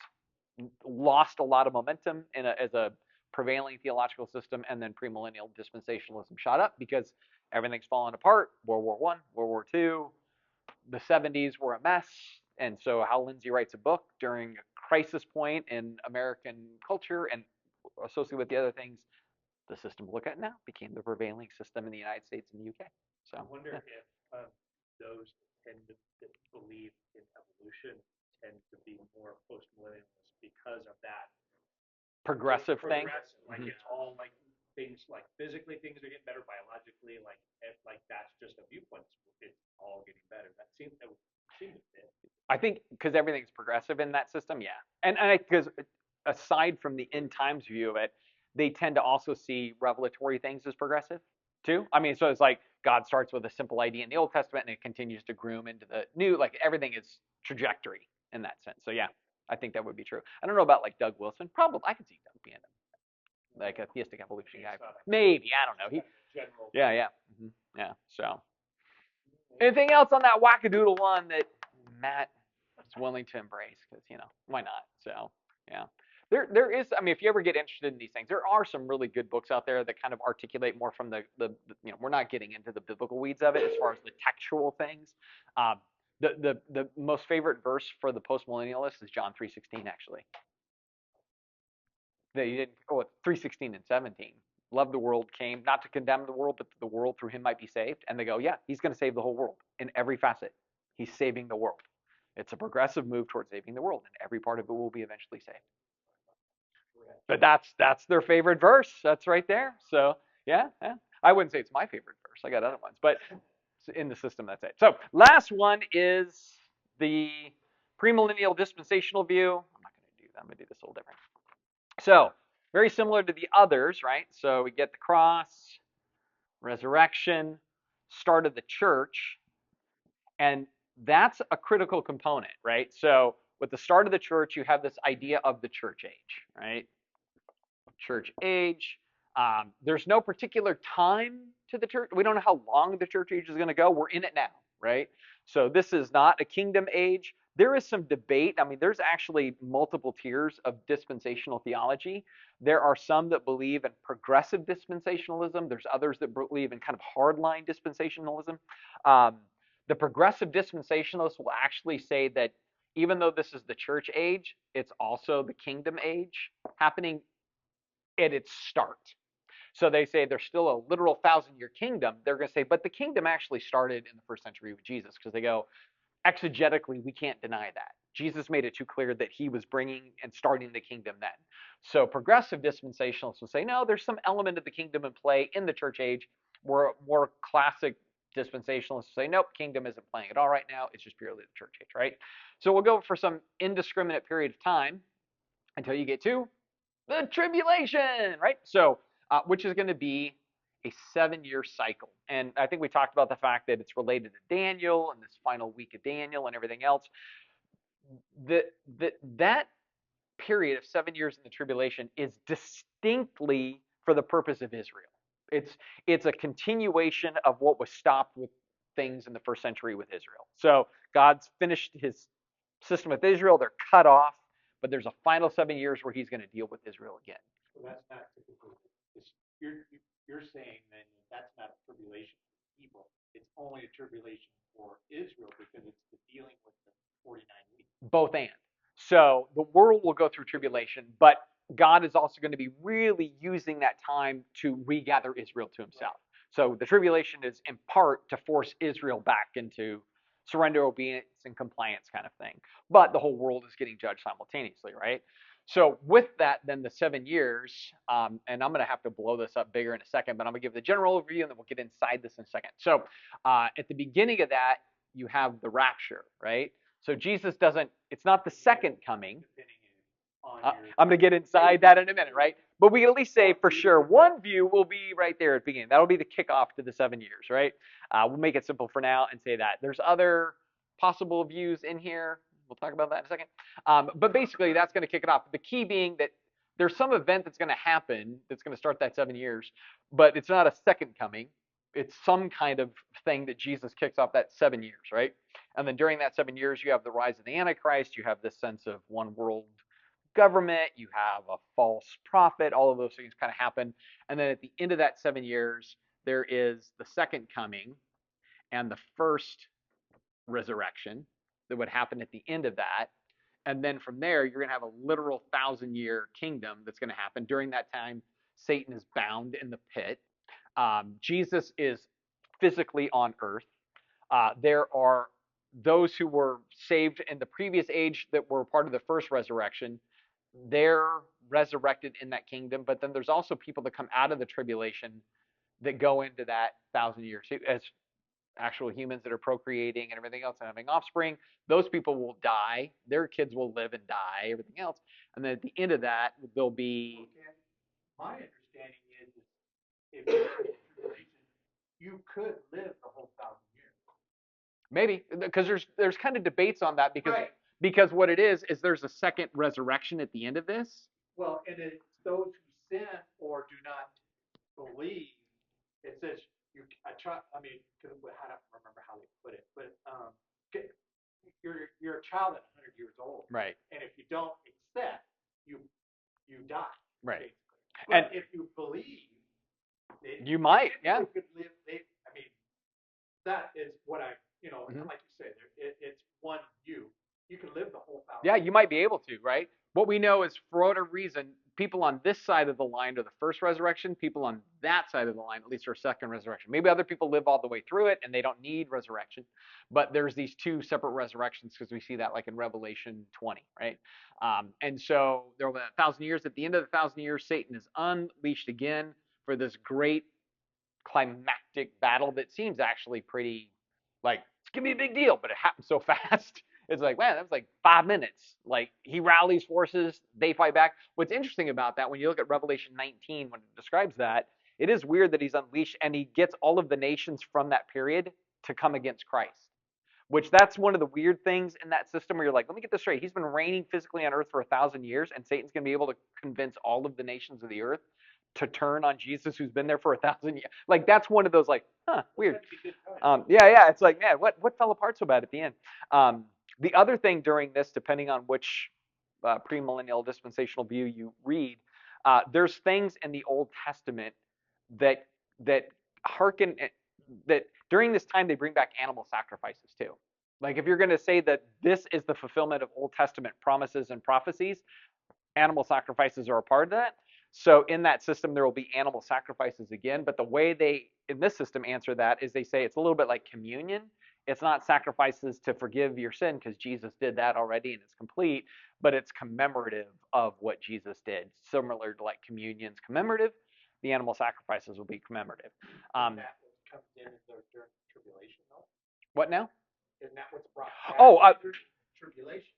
lost a lot of momentum as a prevailing theological system, and then premillennial dispensationalism shot up because everything's falling apart. World War One, World War Two, the 70s were a mess, and so Hal Lindsey writes a book during a crisis point in American culture, and associated with the other things, the system we look at now became the prevailing system in the United States and the UK. So I wonder if those that tend to believe in evolution tend to be more post-millennialists because of that progressive thing. Like it's all like things like physically things are getting better, biologically, like that's just a viewpoint. It's all getting better. That would seem to fit. I think because everything's progressive in that system, yeah. And because aside from the end times view of it, they tend to also see revelatory things as progressive too. I mean, so it's like God starts with a simple idea in the Old Testament and it continues to groom into the new. Like everything is trajectory in that sense. So yeah, I think that would be true. I don't know about like Doug Wilson. Probably I could see Doug being like a theistic evolution guy. Maybe, I don't know. Yeah. So anything else on that wackadoodle one that Matt is willing to embrace? Because why not? So yeah. There is, I mean, if you ever get interested in these things, there are some really good books out there that kind of articulate more from the we're not getting into the biblical weeds of it as far as the textual things. The most favorite verse for the postmillennialist is John 3:16 actually. That you didn't, it's 3:16 and 17. Love the world came not to condemn the world, but the world through him might be saved. And they go, yeah, he's going to save the whole world in every facet. He's saving the world. It's a progressive move towards saving the world, and every part of it will be eventually saved. But that's their favorite verse. That's right there. So yeah. I wouldn't say it's my favorite verse. I got other ones, but in the system, that's it. So last one is the premillennial dispensational view. I'm not going to do that. I'm going to do this a little different. So very similar to the others, right? So we get the cross, resurrection, start of the church, and that's a critical component, right? So with the start of the church, you have this idea of the church age, right? Church age. There's no particular time to the church. We don't know how long the church age is going to go. We're in it now, right? So this is not a kingdom age. There is some debate. I mean, there's actually multiple tiers of dispensational theology. There are some that believe in progressive dispensationalism. There's others that believe in kind of hardline dispensationalism. The progressive dispensationalists will actually say that even though this is the church age, it's also the kingdom age happening at its start. So they say there's still a literal 1,000-year kingdom. They're going to say, but the kingdom actually started in the first century with Jesus, because they go, exegetically, we can't deny that. Jesus made it too clear that he was bringing and starting the kingdom then. So progressive dispensationalists will say, no, there's some element of the kingdom in play in the church age, where more classic dispensationalists say, nope, kingdom isn't playing at all right now. It's just purely the church age, right? So we'll go for some indiscriminate period of time until you get to the tribulation, right? So, which is going to be a 7-year cycle. And I think we talked about the fact that it's related to Daniel and this final week of Daniel and everything else. That period of 7 years in the tribulation is distinctly for the purpose of Israel. It's a continuation of what was stopped with things in the first century with Israel. So God's finished his system with Israel. They're cut off, but there's a final 7 years where he's going to deal with Israel again. So that's not typically. You're saying then that's not a tribulation for people. It's only a tribulation for Israel because it's the dealing with the 49 weeks. Both and. So the world will go through tribulation, but God is also going to be really using that time to regather Israel to himself. So the tribulation is in part to force Israel back into surrender, obedience, and compliance kind of thing. But the whole world is getting judged simultaneously, right? So with that, then the 7 years, and I'm going to have to blow this up bigger in a second, but I'm going to give the general overview, and then we'll get inside this in a second. So at the beginning of that, you have the rapture, right? So Jesus doesn't, it's not the second coming. I'm going to get inside that in a minute, right? But we can at least say for sure one view will be right there at the beginning. That'll be the kickoff to the 7 years, right? We'll make it simple for now and say that. There's other possible views in here. We'll talk about that in a second. But basically, that's going to kick it off. The key being that there's some event that's going to happen that's going to start that 7 years, but it's not a second coming. It's some kind of thing that Jesus kicks off that 7 years, right? And then during that 7 years, you have the rise of the Antichrist. You have this sense of one world government, you have a false prophet, all of those things kind of happen. And then at the end of that 7 years, there is the second coming and the first resurrection that would happen at the end of that. And then from there, you're going to have a literal 1,000-year kingdom that's going to happen. During that time, Satan is bound in the pit. Jesus is physically on earth. There are those who were saved in the previous age that were part of the first resurrection. They're resurrected in that kingdom. But then there's also people that come out of the tribulation that go into that 1,000 years as actual humans that are procreating and everything else and having offspring. Those people will die. Their kids will live and die, everything else. And then at the end of that, there'll be. Okay. My understanding is if you're in the tribulation, you could live the whole 1,000 years. Maybe, because there's kind of debates on that because Right. because what it is there's a second resurrection at the end of this. Well, and it's those who sin or do not believe. It says you a child. I mean, I don't remember how they put it, but you're a child at 100 years old, Right. and if you don't accept, you die. Right. Basically. But And if you believe, you might, yeah. Could live. I mean, that is what I, like you say, it's one you. You can live the whole 1,000. Yeah, you might be able to, right? What we know is for whatever reason, people on this side of the line are the first resurrection, people on that side of the line, at least, are second resurrection. Maybe other people live all the way through it and they don't need resurrection. But there's these two separate resurrections because we see that like in Revelation 20, right? And so there will be 1,000 years. At the end of the 1,000 years, Satan is unleashed again for this great climactic battle that seems actually pretty like it's gonna be a big deal, but it happens so fast. It's like, man, that was like 5 minutes. Like he rallies forces, they fight back. What's interesting about that, when you look at Revelation 19, when it describes that, it is weird that he's unleashed and he gets all of the nations from that period to come against Christ. Which that's one of the weird things in that system where you're like, let me get this straight. He's been reigning physically on earth for 1,000 years, and Satan's going to be able to convince all of the nations of the earth to turn on Jesus, who's been there for 1,000 years. Like that's one of those like, weird. Yeah. It's like, man, what fell apart so bad at the end? The other thing during this, depending on which premillennial dispensational view you read, there's things in the Old Testament that hearken that during this time they bring back animal sacrifices too. Like if you're going to say that this is the fulfillment of Old Testament promises and prophecies, animal sacrifices are a part of that. So in that system, there will be animal sacrifices again. But the way they, in this system, answer that is they say it's a little bit like communion. It's not sacrifices to forgive your sin because Jesus did that already and it's complete, but it's commemorative of what Jesus did. Similar to like communion's commemorative, the animal sacrifices will be commemorative. That comes in during tribulation, though. What now? Isn't that what's brought back tribulation?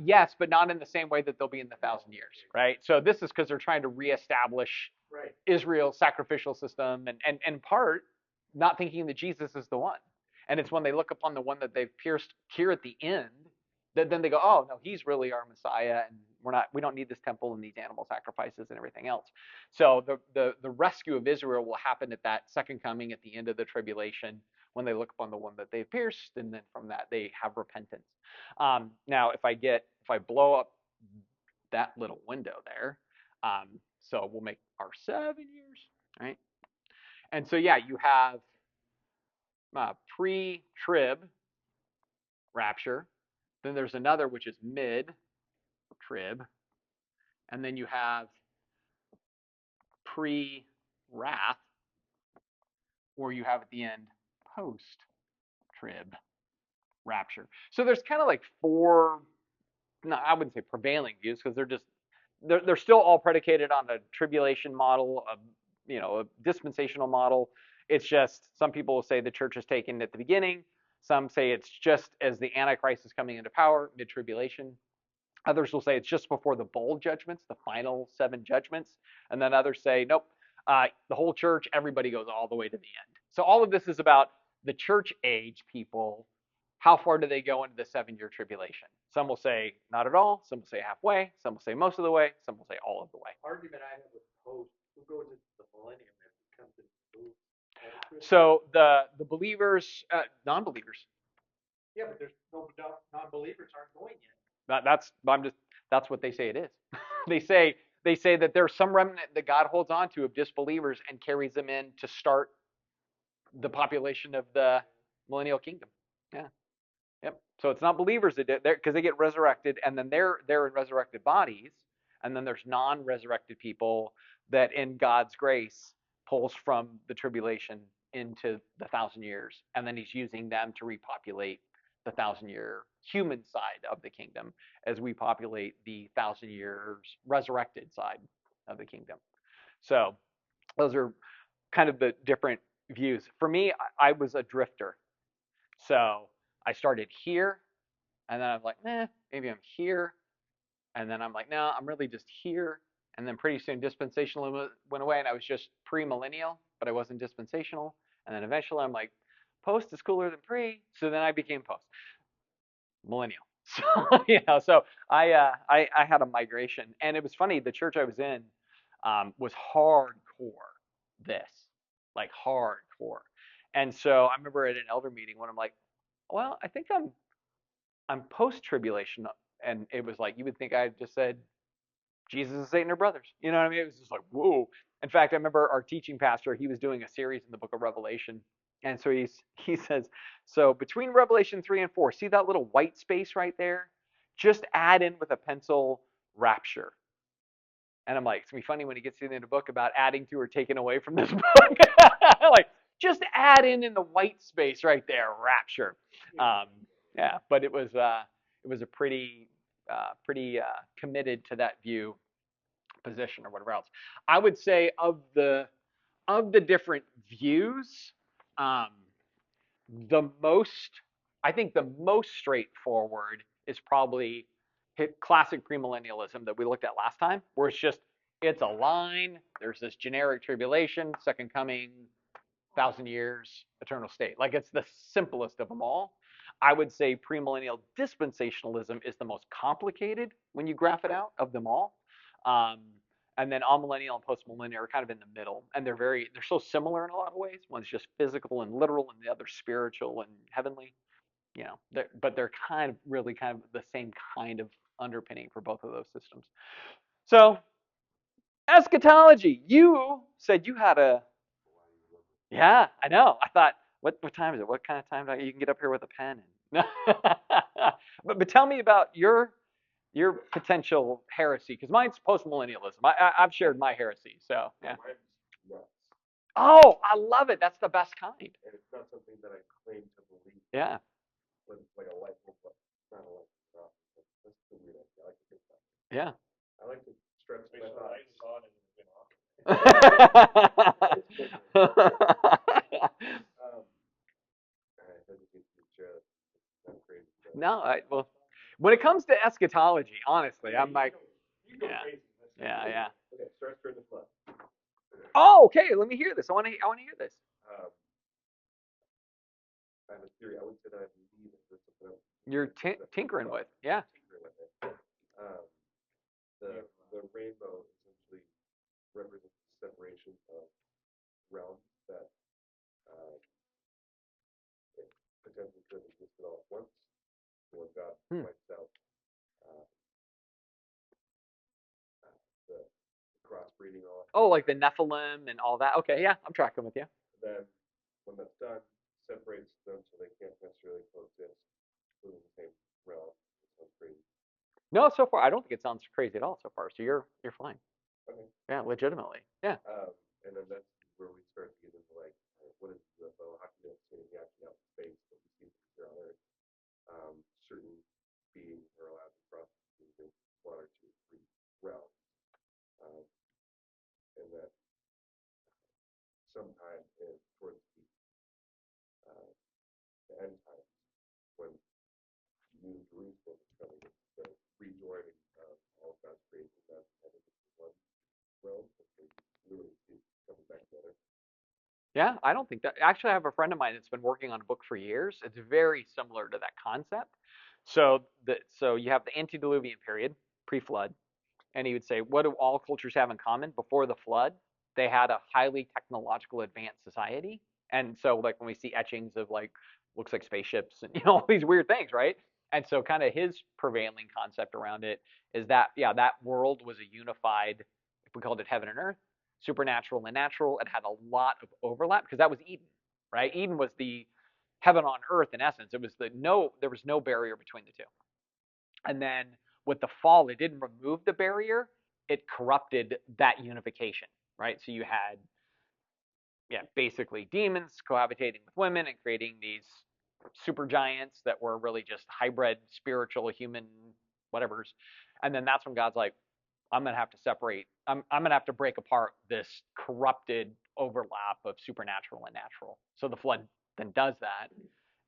Yes, but not in the same way that they'll be in the 1,000 years, right? So this is because they're trying to reestablish Israel's sacrificial system, and in part, not thinking that Jesus is the one. And it's when they look upon the one that they've pierced here at the end that then they go, oh no, he's really our Messiah, and we don't need this temple and these animal sacrifices and everything else. So the rescue of Israel will happen at that second coming at the end of the tribulation when they look upon the one that they've pierced, and then from that they have repentance. Now, if I blow up that little window there, so we'll make our 7 years, right? And so yeah, you have pre-trib rapture. Then there's another which is mid-trib, and then you have pre-wrath, or you have at the end post-trib rapture. So there's kind of like four, no, I wouldn't say prevailing views because they're still all predicated on a tribulation model, a dispensational model. It's just some people will say the church is taken at the beginning. Some say it's just as the Antichrist is coming into power, mid-tribulation. Others will say it's just before the bowl judgments, the final 7 judgments. And then others say, nope, the whole church, everybody goes all the way to the end. So all of this is about the church age people. How far do they go into the 7-year tribulation? Some will say not at all. Some will say halfway. Some will say most of the way. Some will say all of the way. Argument I have with post, who goes into the millennium if it comes into move? So the believers, non-believers. Yeah, but there's no non-believers aren't going yet. That's what they say it is. they say they say that there's some remnant that God holds on to of disbelievers and carries them in to start the population of the millennial kingdom. Yeah. Yep. So it's not believers that did because they get resurrected and then they're in resurrected bodies, and then there's non-resurrected people that in God's grace pulls from the tribulation into the 1,000 years, and then He's using them to repopulate the 1,000-year human side of the kingdom as we populate the 1,000 years resurrected side of the kingdom. So those are kind of the different views. For me, I was a drifter. So I started here, and then I'm like, maybe I'm here. And then I'm like, no, I'm really just here. And then pretty soon dispensationalism went away, and I was just pre-millennial, but I wasn't dispensational. And then eventually I'm like, post is cooler than pre. So then I became post millennial. So so I had a migration, and it was funny. The church I was in was hardcore this, like hardcore. And so I remember at an elder meeting when I'm like, well, I think I'm post tribulation, and it was like you would think I just said Jesus and Satan are brothers. You know what I mean? It was just like whoa. In fact, I remember our teaching pastor. He was doing a series in the book of Revelation, and so he says, so between Revelation 3 and 4, see that little white space right there? Just add in with a pencil rapture. And I'm like, it's gonna be funny when he gets to the end of the book about adding to or taking away from this book. Like, just add in the white space right there, rapture. Yeah, but it was a pretty committed to that view position or whatever else. I would say of the different views, um, the most I think the most straightforward is probably classic premillennialism that we looked at last time, where it's a line. There's this generic tribulation, second coming, 1,000 years, eternal state. Like it's the simplest of them all. I would say premillennial dispensationalism is the most complicated when you graph it out of them all. Um, and then amillennial and postmillennial are kind of in the middle, and they're so similar in a lot of ways. One's just physical and literal, and the other spiritual and heavenly. But they're really kind of the same kind of underpinning for both of those systems. So eschatology. You said you had a yeah, I know. I thought, what time is it? What kind of time you can get up here with a pen? And but tell me about your potential heresy, because mine's postmillennialism. I've shared my heresy, so yeah. Mine's nuts. Oh, I love it. That's the best kind. And it's not something that I claim to believe. Yeah. But it's like a light bulb, but it's not a light bulb. That's the weird idea. I like to think about it. Yeah. I like to stretch my thoughts. I hesitate to share that. I'm crazy. No, well, when it comes to eschatology, honestly, I'm like, You go yeah, crazy. yeah. Okay, start spreading the blood. Oh, okay. Let me hear this. I want to hear this. I have a theory. I would say that I believe in this. You're tinkering with, yeah. Tinkering with it. The rainbow essentially represents the separation of realms that potentially could exist at all at once. When God wipes out the crossbreeding all. Oh, like the Nephilim and all that. Okay, yeah, I'm tracking with you. Then, when that's done, separates them so they can't necessarily coexist within the same realm. It sounds crazy. No, so far I don't think it sounds crazy at all so far. So you're fine. Okay. Yeah, legitimately. Yeah. And then that's where we start to get into like, what is a UFO? How can you understand the actually out in space that we see here on Earth? Certain beings are allowed to cross between 1 or 2 or 3 realms, and that sometime towards the end times, when New Jerusalem is coming, the rejoining of all God's creation, God's heaven into one realm, that they literally see coming back together. Yeah, I don't think that. Actually, I have a friend of mine that's been working on a book for years. It's very similar to that concept. So you have the antediluvian period, pre-flood, and he would say, what do all cultures have in common? Before the flood, they had a highly technological advanced society. And so like when we see etchings of like looks like spaceships and all these weird things, right? And so kind of his prevailing concept around it is that, yeah, that world was a unified, if we called it heaven and earth, supernatural and natural. It had a lot of overlap because that was Eden, right? Eden was the heaven on earth in essence. It was there was no barrier between the two. And then with the fall, it didn't remove the barrier, it corrupted that unification, right? So you had, yeah, basically demons cohabitating with women and creating these super giants that were really just hybrid spiritual human whatever's. And then that's when God's like, I'm gonna have to separate. I'm gonna have to break apart this corrupted overlap of supernatural and natural. So the flood then does that,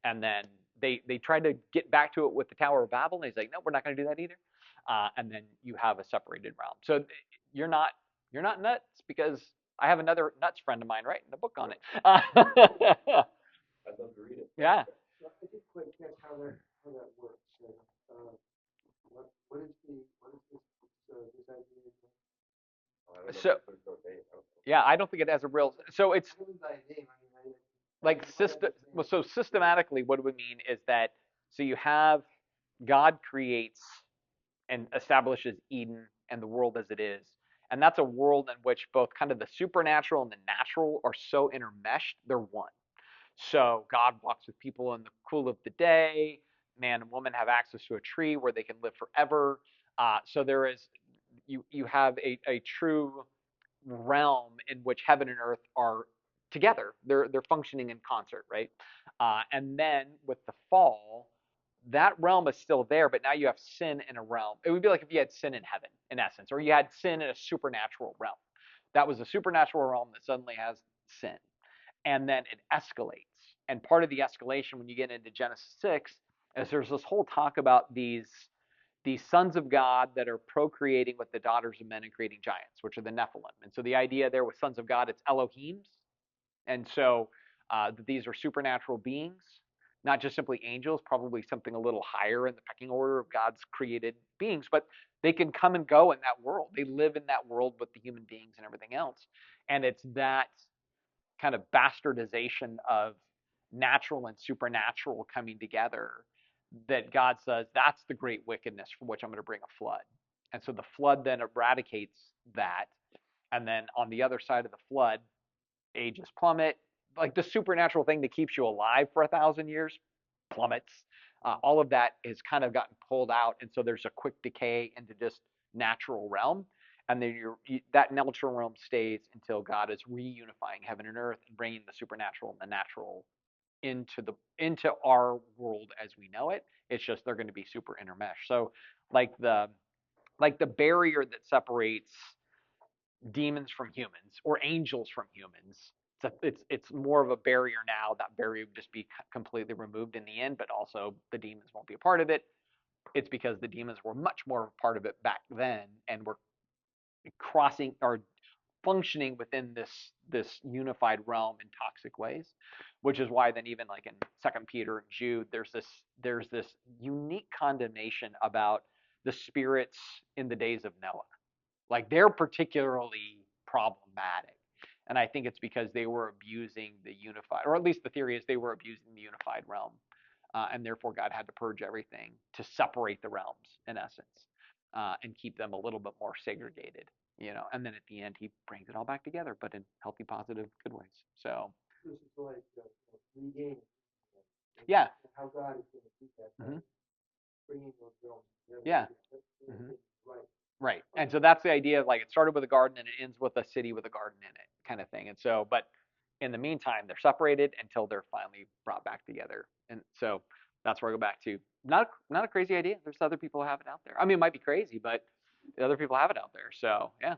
and then they tried to get back to it with the Tower of Babel, and he's like, no, we're not gonna do that either. And then you have a separated realm. So you're not you're not nuts because I have another nuts friend of mine writing a book on it. I'd love to read it. Yeah. So I didn't quite catch how that works. Like, what is this idea? I don't know So if there's no name. I don't know. yeah, I don't think it has a real. So it's Even by name, I mean, like well, so systematically what it would mean is that so you have God creates and establishes Eden and the world as it is, and that's a world in which both kind of the supernatural and the natural are so intermeshed, they're one. So God walks with people in the cool of the day. Man and woman have access to a tree where they can live forever. So there is you have a true realm in which heaven and earth are together. They're functioning in concert, right? And then with the fall, that realm is still there, but now you have sin in a realm. It would be like if you had sin in heaven, in essence, or you had sin in a supernatural realm. That was a supernatural realm that suddenly has sin, and then it escalates. And part of the escalation when you get into Genesis 6 is there's this whole talk about these sons of God that are procreating with the daughters of men and creating giants, which are the Nephilim. And so the idea there with sons of God, it's Elohims. And so these are supernatural beings, not just simply angels, probably something a little higher in the pecking order of God's created beings, but they can come and go in that world. They live in that world with the human beings and everything else. And it's that kind of bastardization of natural and supernatural coming together that God says that's the great wickedness for which I'm going to bring a flood. And so the flood then eradicates that. And then on the other side of the flood, ages plummet. Like the supernatural thing that keeps you alive for 1,000 years plummets. All of that has kind of gotten pulled out. And so there's a quick decay into just natural realm. And then that natural realm stays until God is reunifying heaven and earth and bringing the supernatural and the natural into our world as we know it. It's just they're going to be super intermeshed. So like the barrier that separates demons from humans or angels from humans. It's more of a barrier now. That barrier would just be completely removed in the end, but also the demons won't be a part of it. It's because the demons were much more a part of it back then and were crossing or functioning within this unified realm in toxic ways, which is why then even like in Second Peter and Jude, there's this unique condemnation about the spirits in the days of Noah. Like they're particularly problematic. And I think it's because they were abusing the unified, or at least the theory is they were abusing the unified realm. And therefore God had to purge everything to separate the realms in essence, and keep them a little bit more segregated, and then at the end he brings it all back together, but in healthy, positive, good ways. So this is like regaining. yeah. How God is going to do that. Mm-hmm. Bringing those realms together. Yeah. Mm-hmm. Right. Right. And so that's the idea of like it started with a garden and it ends with a city with a garden in it kind of thing. And so, but in the meantime, they're separated until they're finally brought back together. And so that's where I go back to not a crazy idea. There's other people who have it out there. I mean, it might be crazy, but other people have it out there. So yeah.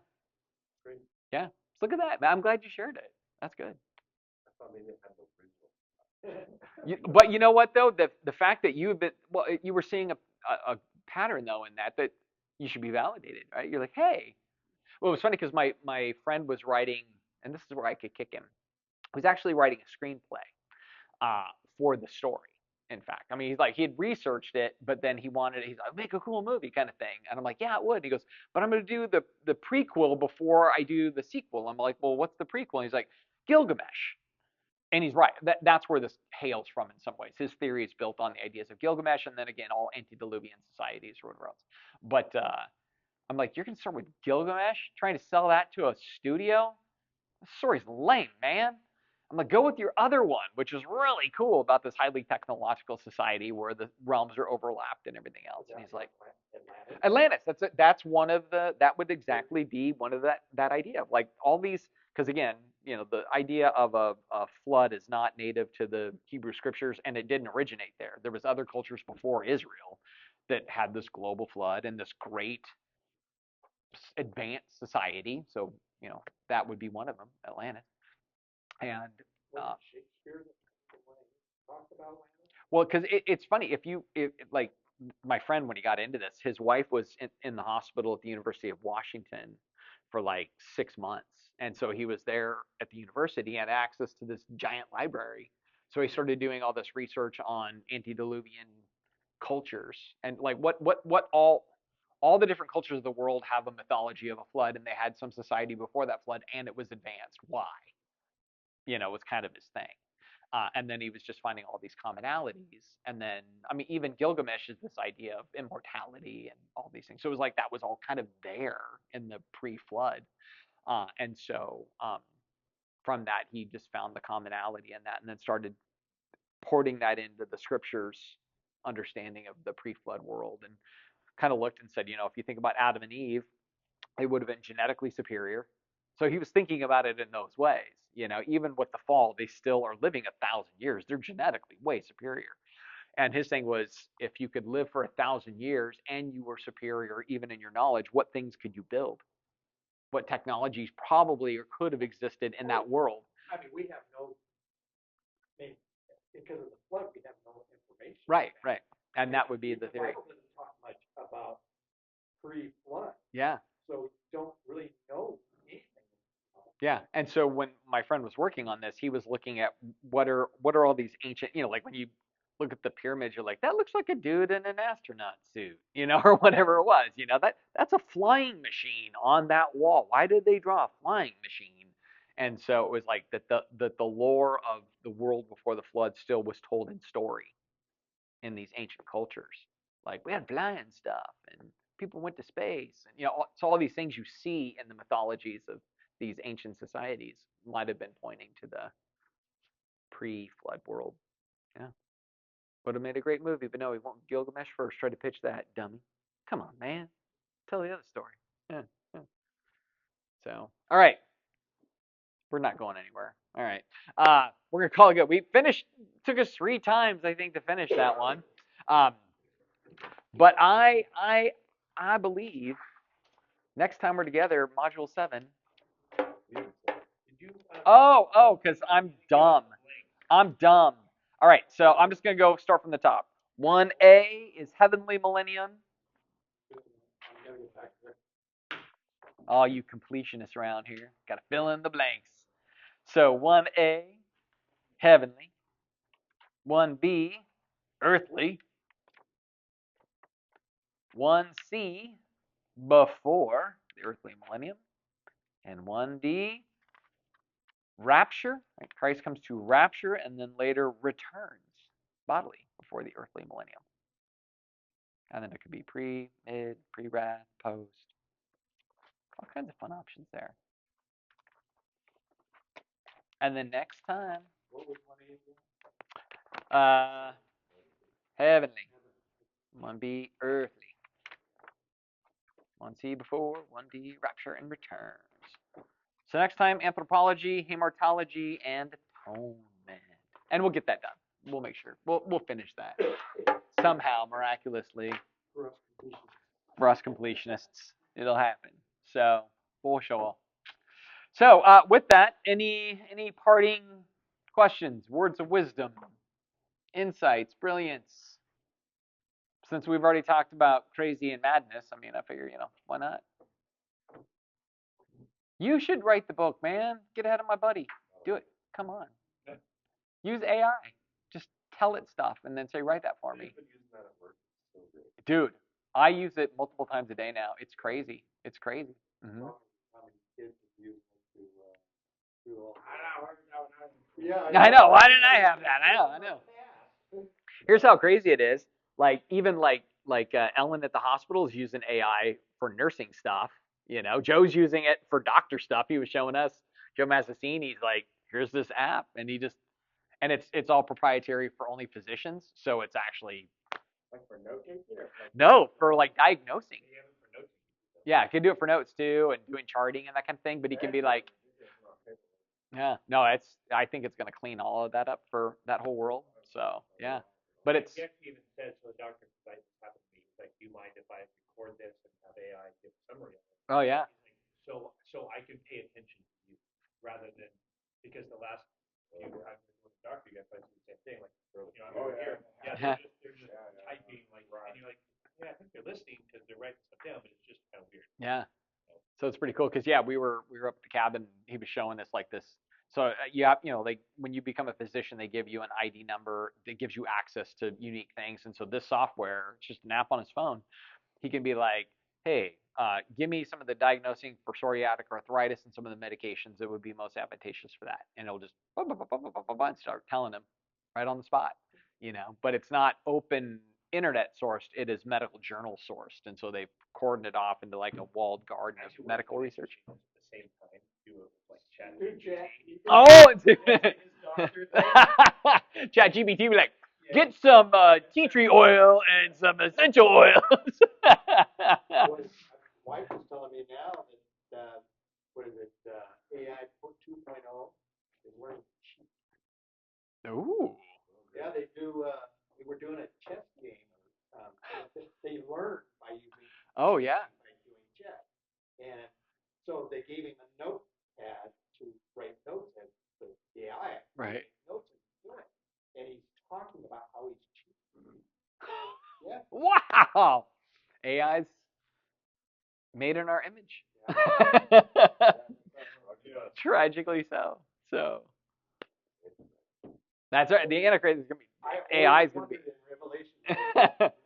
Great. Yeah. Look at that. I'm glad you shared it. That's good. I thought maybe it had no original. But you know what though? The fact that you've been you were seeing a pattern though in that you should be validated, right? You're like, hey. Well, it was funny because my friend was writing, and this is where I could kick him. He was actually writing a screenplay for the story. In fact, I mean, he had researched it, but then he's like, make a cool movie kind of thing. And I'm like, yeah, it would. And he goes, but I'm going to do the prequel before I do the sequel. I'm like, well, what's the prequel? And he's like, Gilgamesh. And he's right. That's where this hails from in some ways. His theory is built on the ideas of Gilgamesh, and then again, all antediluvian societies or whatever else. But I'm like, you're gonna start with Gilgamesh, trying to sell that to a studio? The story's lame, man. I'm like, go with your other one, which is really cool about this highly technological society where the realms are overlapped and everything else. And he's like, Atlantis. That's one of that would exactly be one of that idea of like all these, because again, the idea of a flood is not native to the Hebrew scriptures, and it didn't originate there. There was other cultures before Israel that had this global flood and this great advanced society. So that would be one of them, Atlantis. And Shakespeare talked about Atlantis? well, because it's funny if like my friend when he got into this, his wife was in the hospital at the University of Washington for like 6 months, and so he was there at the university, he had access to this giant library, so he started doing all this research on antediluvian cultures and like what all the different cultures of the world have a mythology of a flood, and they had some society before that flood, and it was advanced. Why? Was kind of his thing. And then he was just finding all these commonalities. And then, I mean, even Gilgamesh is this idea of immortality and all these things. So it was like that was all kind of there in the pre-flood. And so from that, he just found the commonality in that and then started porting that into the scriptures understanding of the pre-flood world and kind of looked and said, if you think about Adam and Eve, they would have been genetically superior. So he was thinking about it in those ways. Even with the fall, they still are living 1,000 years. They're genetically way superior. And his thing was, if you could live for 1,000 years and you were superior even in your knowledge, what things could you build? What technologies probably or could have existed in that world? I mean, we have because of the flood, we have no information. Right. And that would be the theory. The Bible doesn't talk much about pre-flood. Yeah. So we don't really know anything. Yeah, and so when my friend was working on this, he was looking at what are all these ancient, like when you look at the pyramids, you're like, that looks like a dude in an astronaut suit, or whatever it was, that's a flying machine on that wall. Why did they draw a flying machine? And so it was like that the lore of the world before the flood still was told in story in these ancient cultures. Like we had flying stuff and people went to space, and so all these things you see in the mythologies of these ancient societies might have been pointing to the pre-flood world. Yeah, would have made a great movie, but no, we won't. Gilgamesh first. Try to pitch that, dummy. Come on, man. Tell the other story. Yeah, yeah. So, all right, we're not going anywhere. All right, we're gonna call it good. We finished. Took us 3 times, I think, to finish that one. But I believe next time we're together, Module 7. Because I'm dumb. I'm dumb. All right, so I'm just going to go start from the top. 1A is Heavenly Millennium. All you completionists around here, got to fill in the blanks. So 1A, Heavenly. 1B, Earthly. 1C, before the Earthly Millennium. And 1D, Rapture. Right? Christ comes to rapture and then later returns bodily before the earthly millennium. And then it could be pre, mid, pre-wrath, post. All kinds of fun options there. And then next time, What was 1A again? Heavenly. 1B, earthly. 1C before, 1D, rapture and returns. So next time, anthropology, hamartology, and atonement. And we'll get that done. We'll make sure. We'll finish that somehow, miraculously. For us completionists, it'll happen. So for sure. So with that, any parting questions, words of wisdom, insights, brilliance? Since we've already talked about crazy and madness, I mean, I figure, why not? You should write the book, man. Get ahead of my buddy. Do it. Come on. Use AI. Just tell it stuff and then say, write that for me. Dude, I use it multiple times a day now. It's crazy. It's crazy. Mm-hmm. Yeah, I know. Why didn't I have that? I know. Here's how crazy it is. Like even Ellen at the hospital is using AI for nursing stuff. Joe's using it for doctor stuff. He was showing us Joe Massassini's like, here's this app, and and it's all proprietary for only physicians. So it's actually like for note taking or like no for like diagnosing. Yeah, it can do it for notes too and doing charting and that kind of thing. But he can be like, yeah, no, I think it's gonna clean all of that up for that whole world. So yeah, but it's Jeff even said, so the doctor, like, happened to me, he's like, do you mind if I record this and have AI give a summary of it? oh yeah, He's like, so I can pay attention to you rather than, because the last few times with the doctor, you guys probably do the same thing, like, I'm over here, they're just typing, like, and you're like, yeah, I think they're listening because they're writing stuff down, but it's just kind of weird. yeah. So it's pretty cool because yeah, we were up at the cabin. He was showing us like this. So you have like when you become a physician, they give you an ID number that gives you access to unique things. And so this software, it's just an app on his phone. He can be like, hey, give me some of the diagnosing for psoriatic arthritis and some of the medications that would be most advantageous for that, and it'll just and start telling him right on the spot. But it's not open internet sourced; it is medical journal sourced, and so they cordon it off into like a walled garden of medical research. At the same time, do like chat. Oh, Chat GPT be like, get some tea tree oil and some essential oils. Well, my wife is telling me now that what is it, AI 2.0 is learning to cheat. Ooh. Yeah, they do. We were doing a chess game. They learn by using. Oh yeah. By doing chess, and so they gave him a notepad to write notes in. The AI Right. notes as he's doing it, and he's talking about how he's cheating. Yeah. Wow. AI's made in our image. Tragically so. So that's right. The Antichrist is gonna be AI is gonna be. In Revelation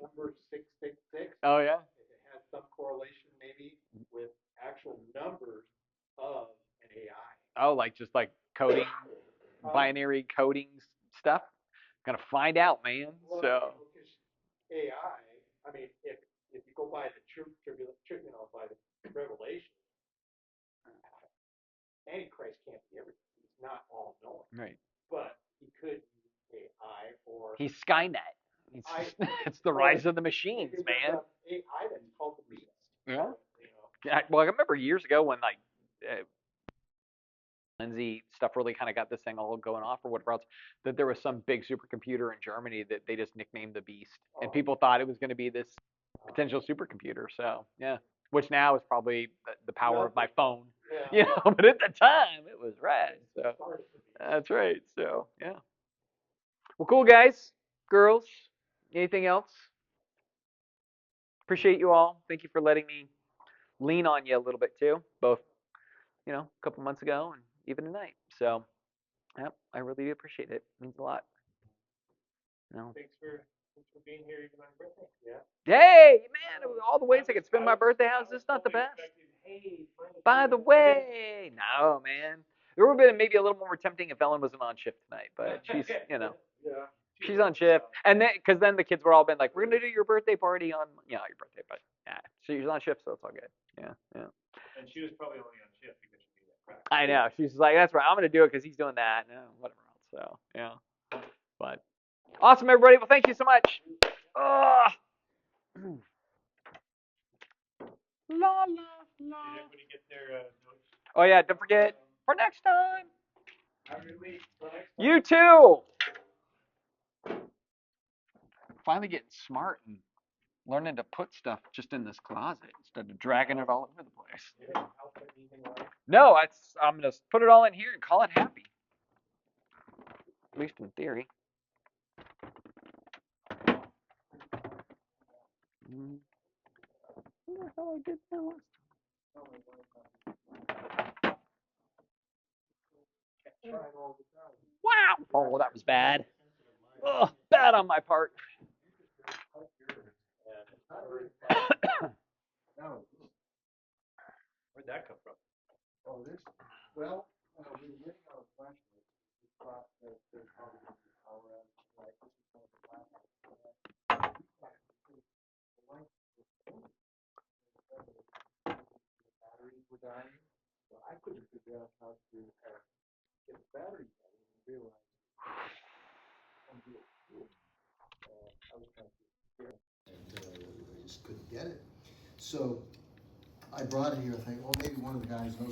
number 666. Oh yeah. If it has some correlation maybe with actual numbers of an AI. Oh, just like coding, binary coding stuff. Gonna find out, man. Well, So. because AI, I mean, if you go by the by the Revelation, Antichrist can't be everything. He's not all knowing. Right. But he could use AI or He's Skynet. It's the rise of the machines, man. AI that's called the beast. Yeah. Yeah. Well, I remember years ago when Lindsay stuff really kind of got this thing all going off or whatever else, that there was some big supercomputer in Germany that they just nicknamed the Beast, and people thought it was going to be this potential supercomputer. So yeah, which now is probably the power of my phone, But at the time, it was rad. So that's right. So yeah. Well, cool guys, girls. Anything else? Appreciate you all. Thank you for letting me lean on you a little bit too, both a couple months ago and even tonight. So, yep, I really do appreciate it. It means a lot. Thanks for being here even on your birthday. Yeah. Hey, man, all the ways I could spend my birthday house, it's not the best. Hey, By the way, no, man. There would have been maybe a little more tempting if Ellen wasn't on shift tonight, but she's, she's on shift. And then, because then the kids were all been like, we're going to do your birthday party on, your birthday, but yeah. She's on shift, so it's all good. Yeah, yeah. And she was probably only on shift because she did that practice. I know. She's like, that's right. I'm going to do it because he's doing that. No, whatever else. So, yeah. But awesome, everybody. Well, thank you so much. Oh. La, la, la. Did everybody get their notes? Oh, yeah. Don't forget for next time. Have a good week. You too. Finally getting smart and learning to put stuff just in this closet instead of dragging it all over the place. No, I'm going to put it all in here and call it happy. At least in theory. I wonder how I did that last time. Wow. Oh, that was bad. Oh, bad on my part. Where'd that come from? Oh, this, well, we were getting our flashlights. thought that there's probably going to be power outage tonight. This is one of the last ones. The lights were fading. The batteries were dying. So I couldn't figure out how to get the battery out and realize I'm doing it. I was trying to get it, and I just couldn't get it. So I brought it here, thinking, well, maybe one of the guys knows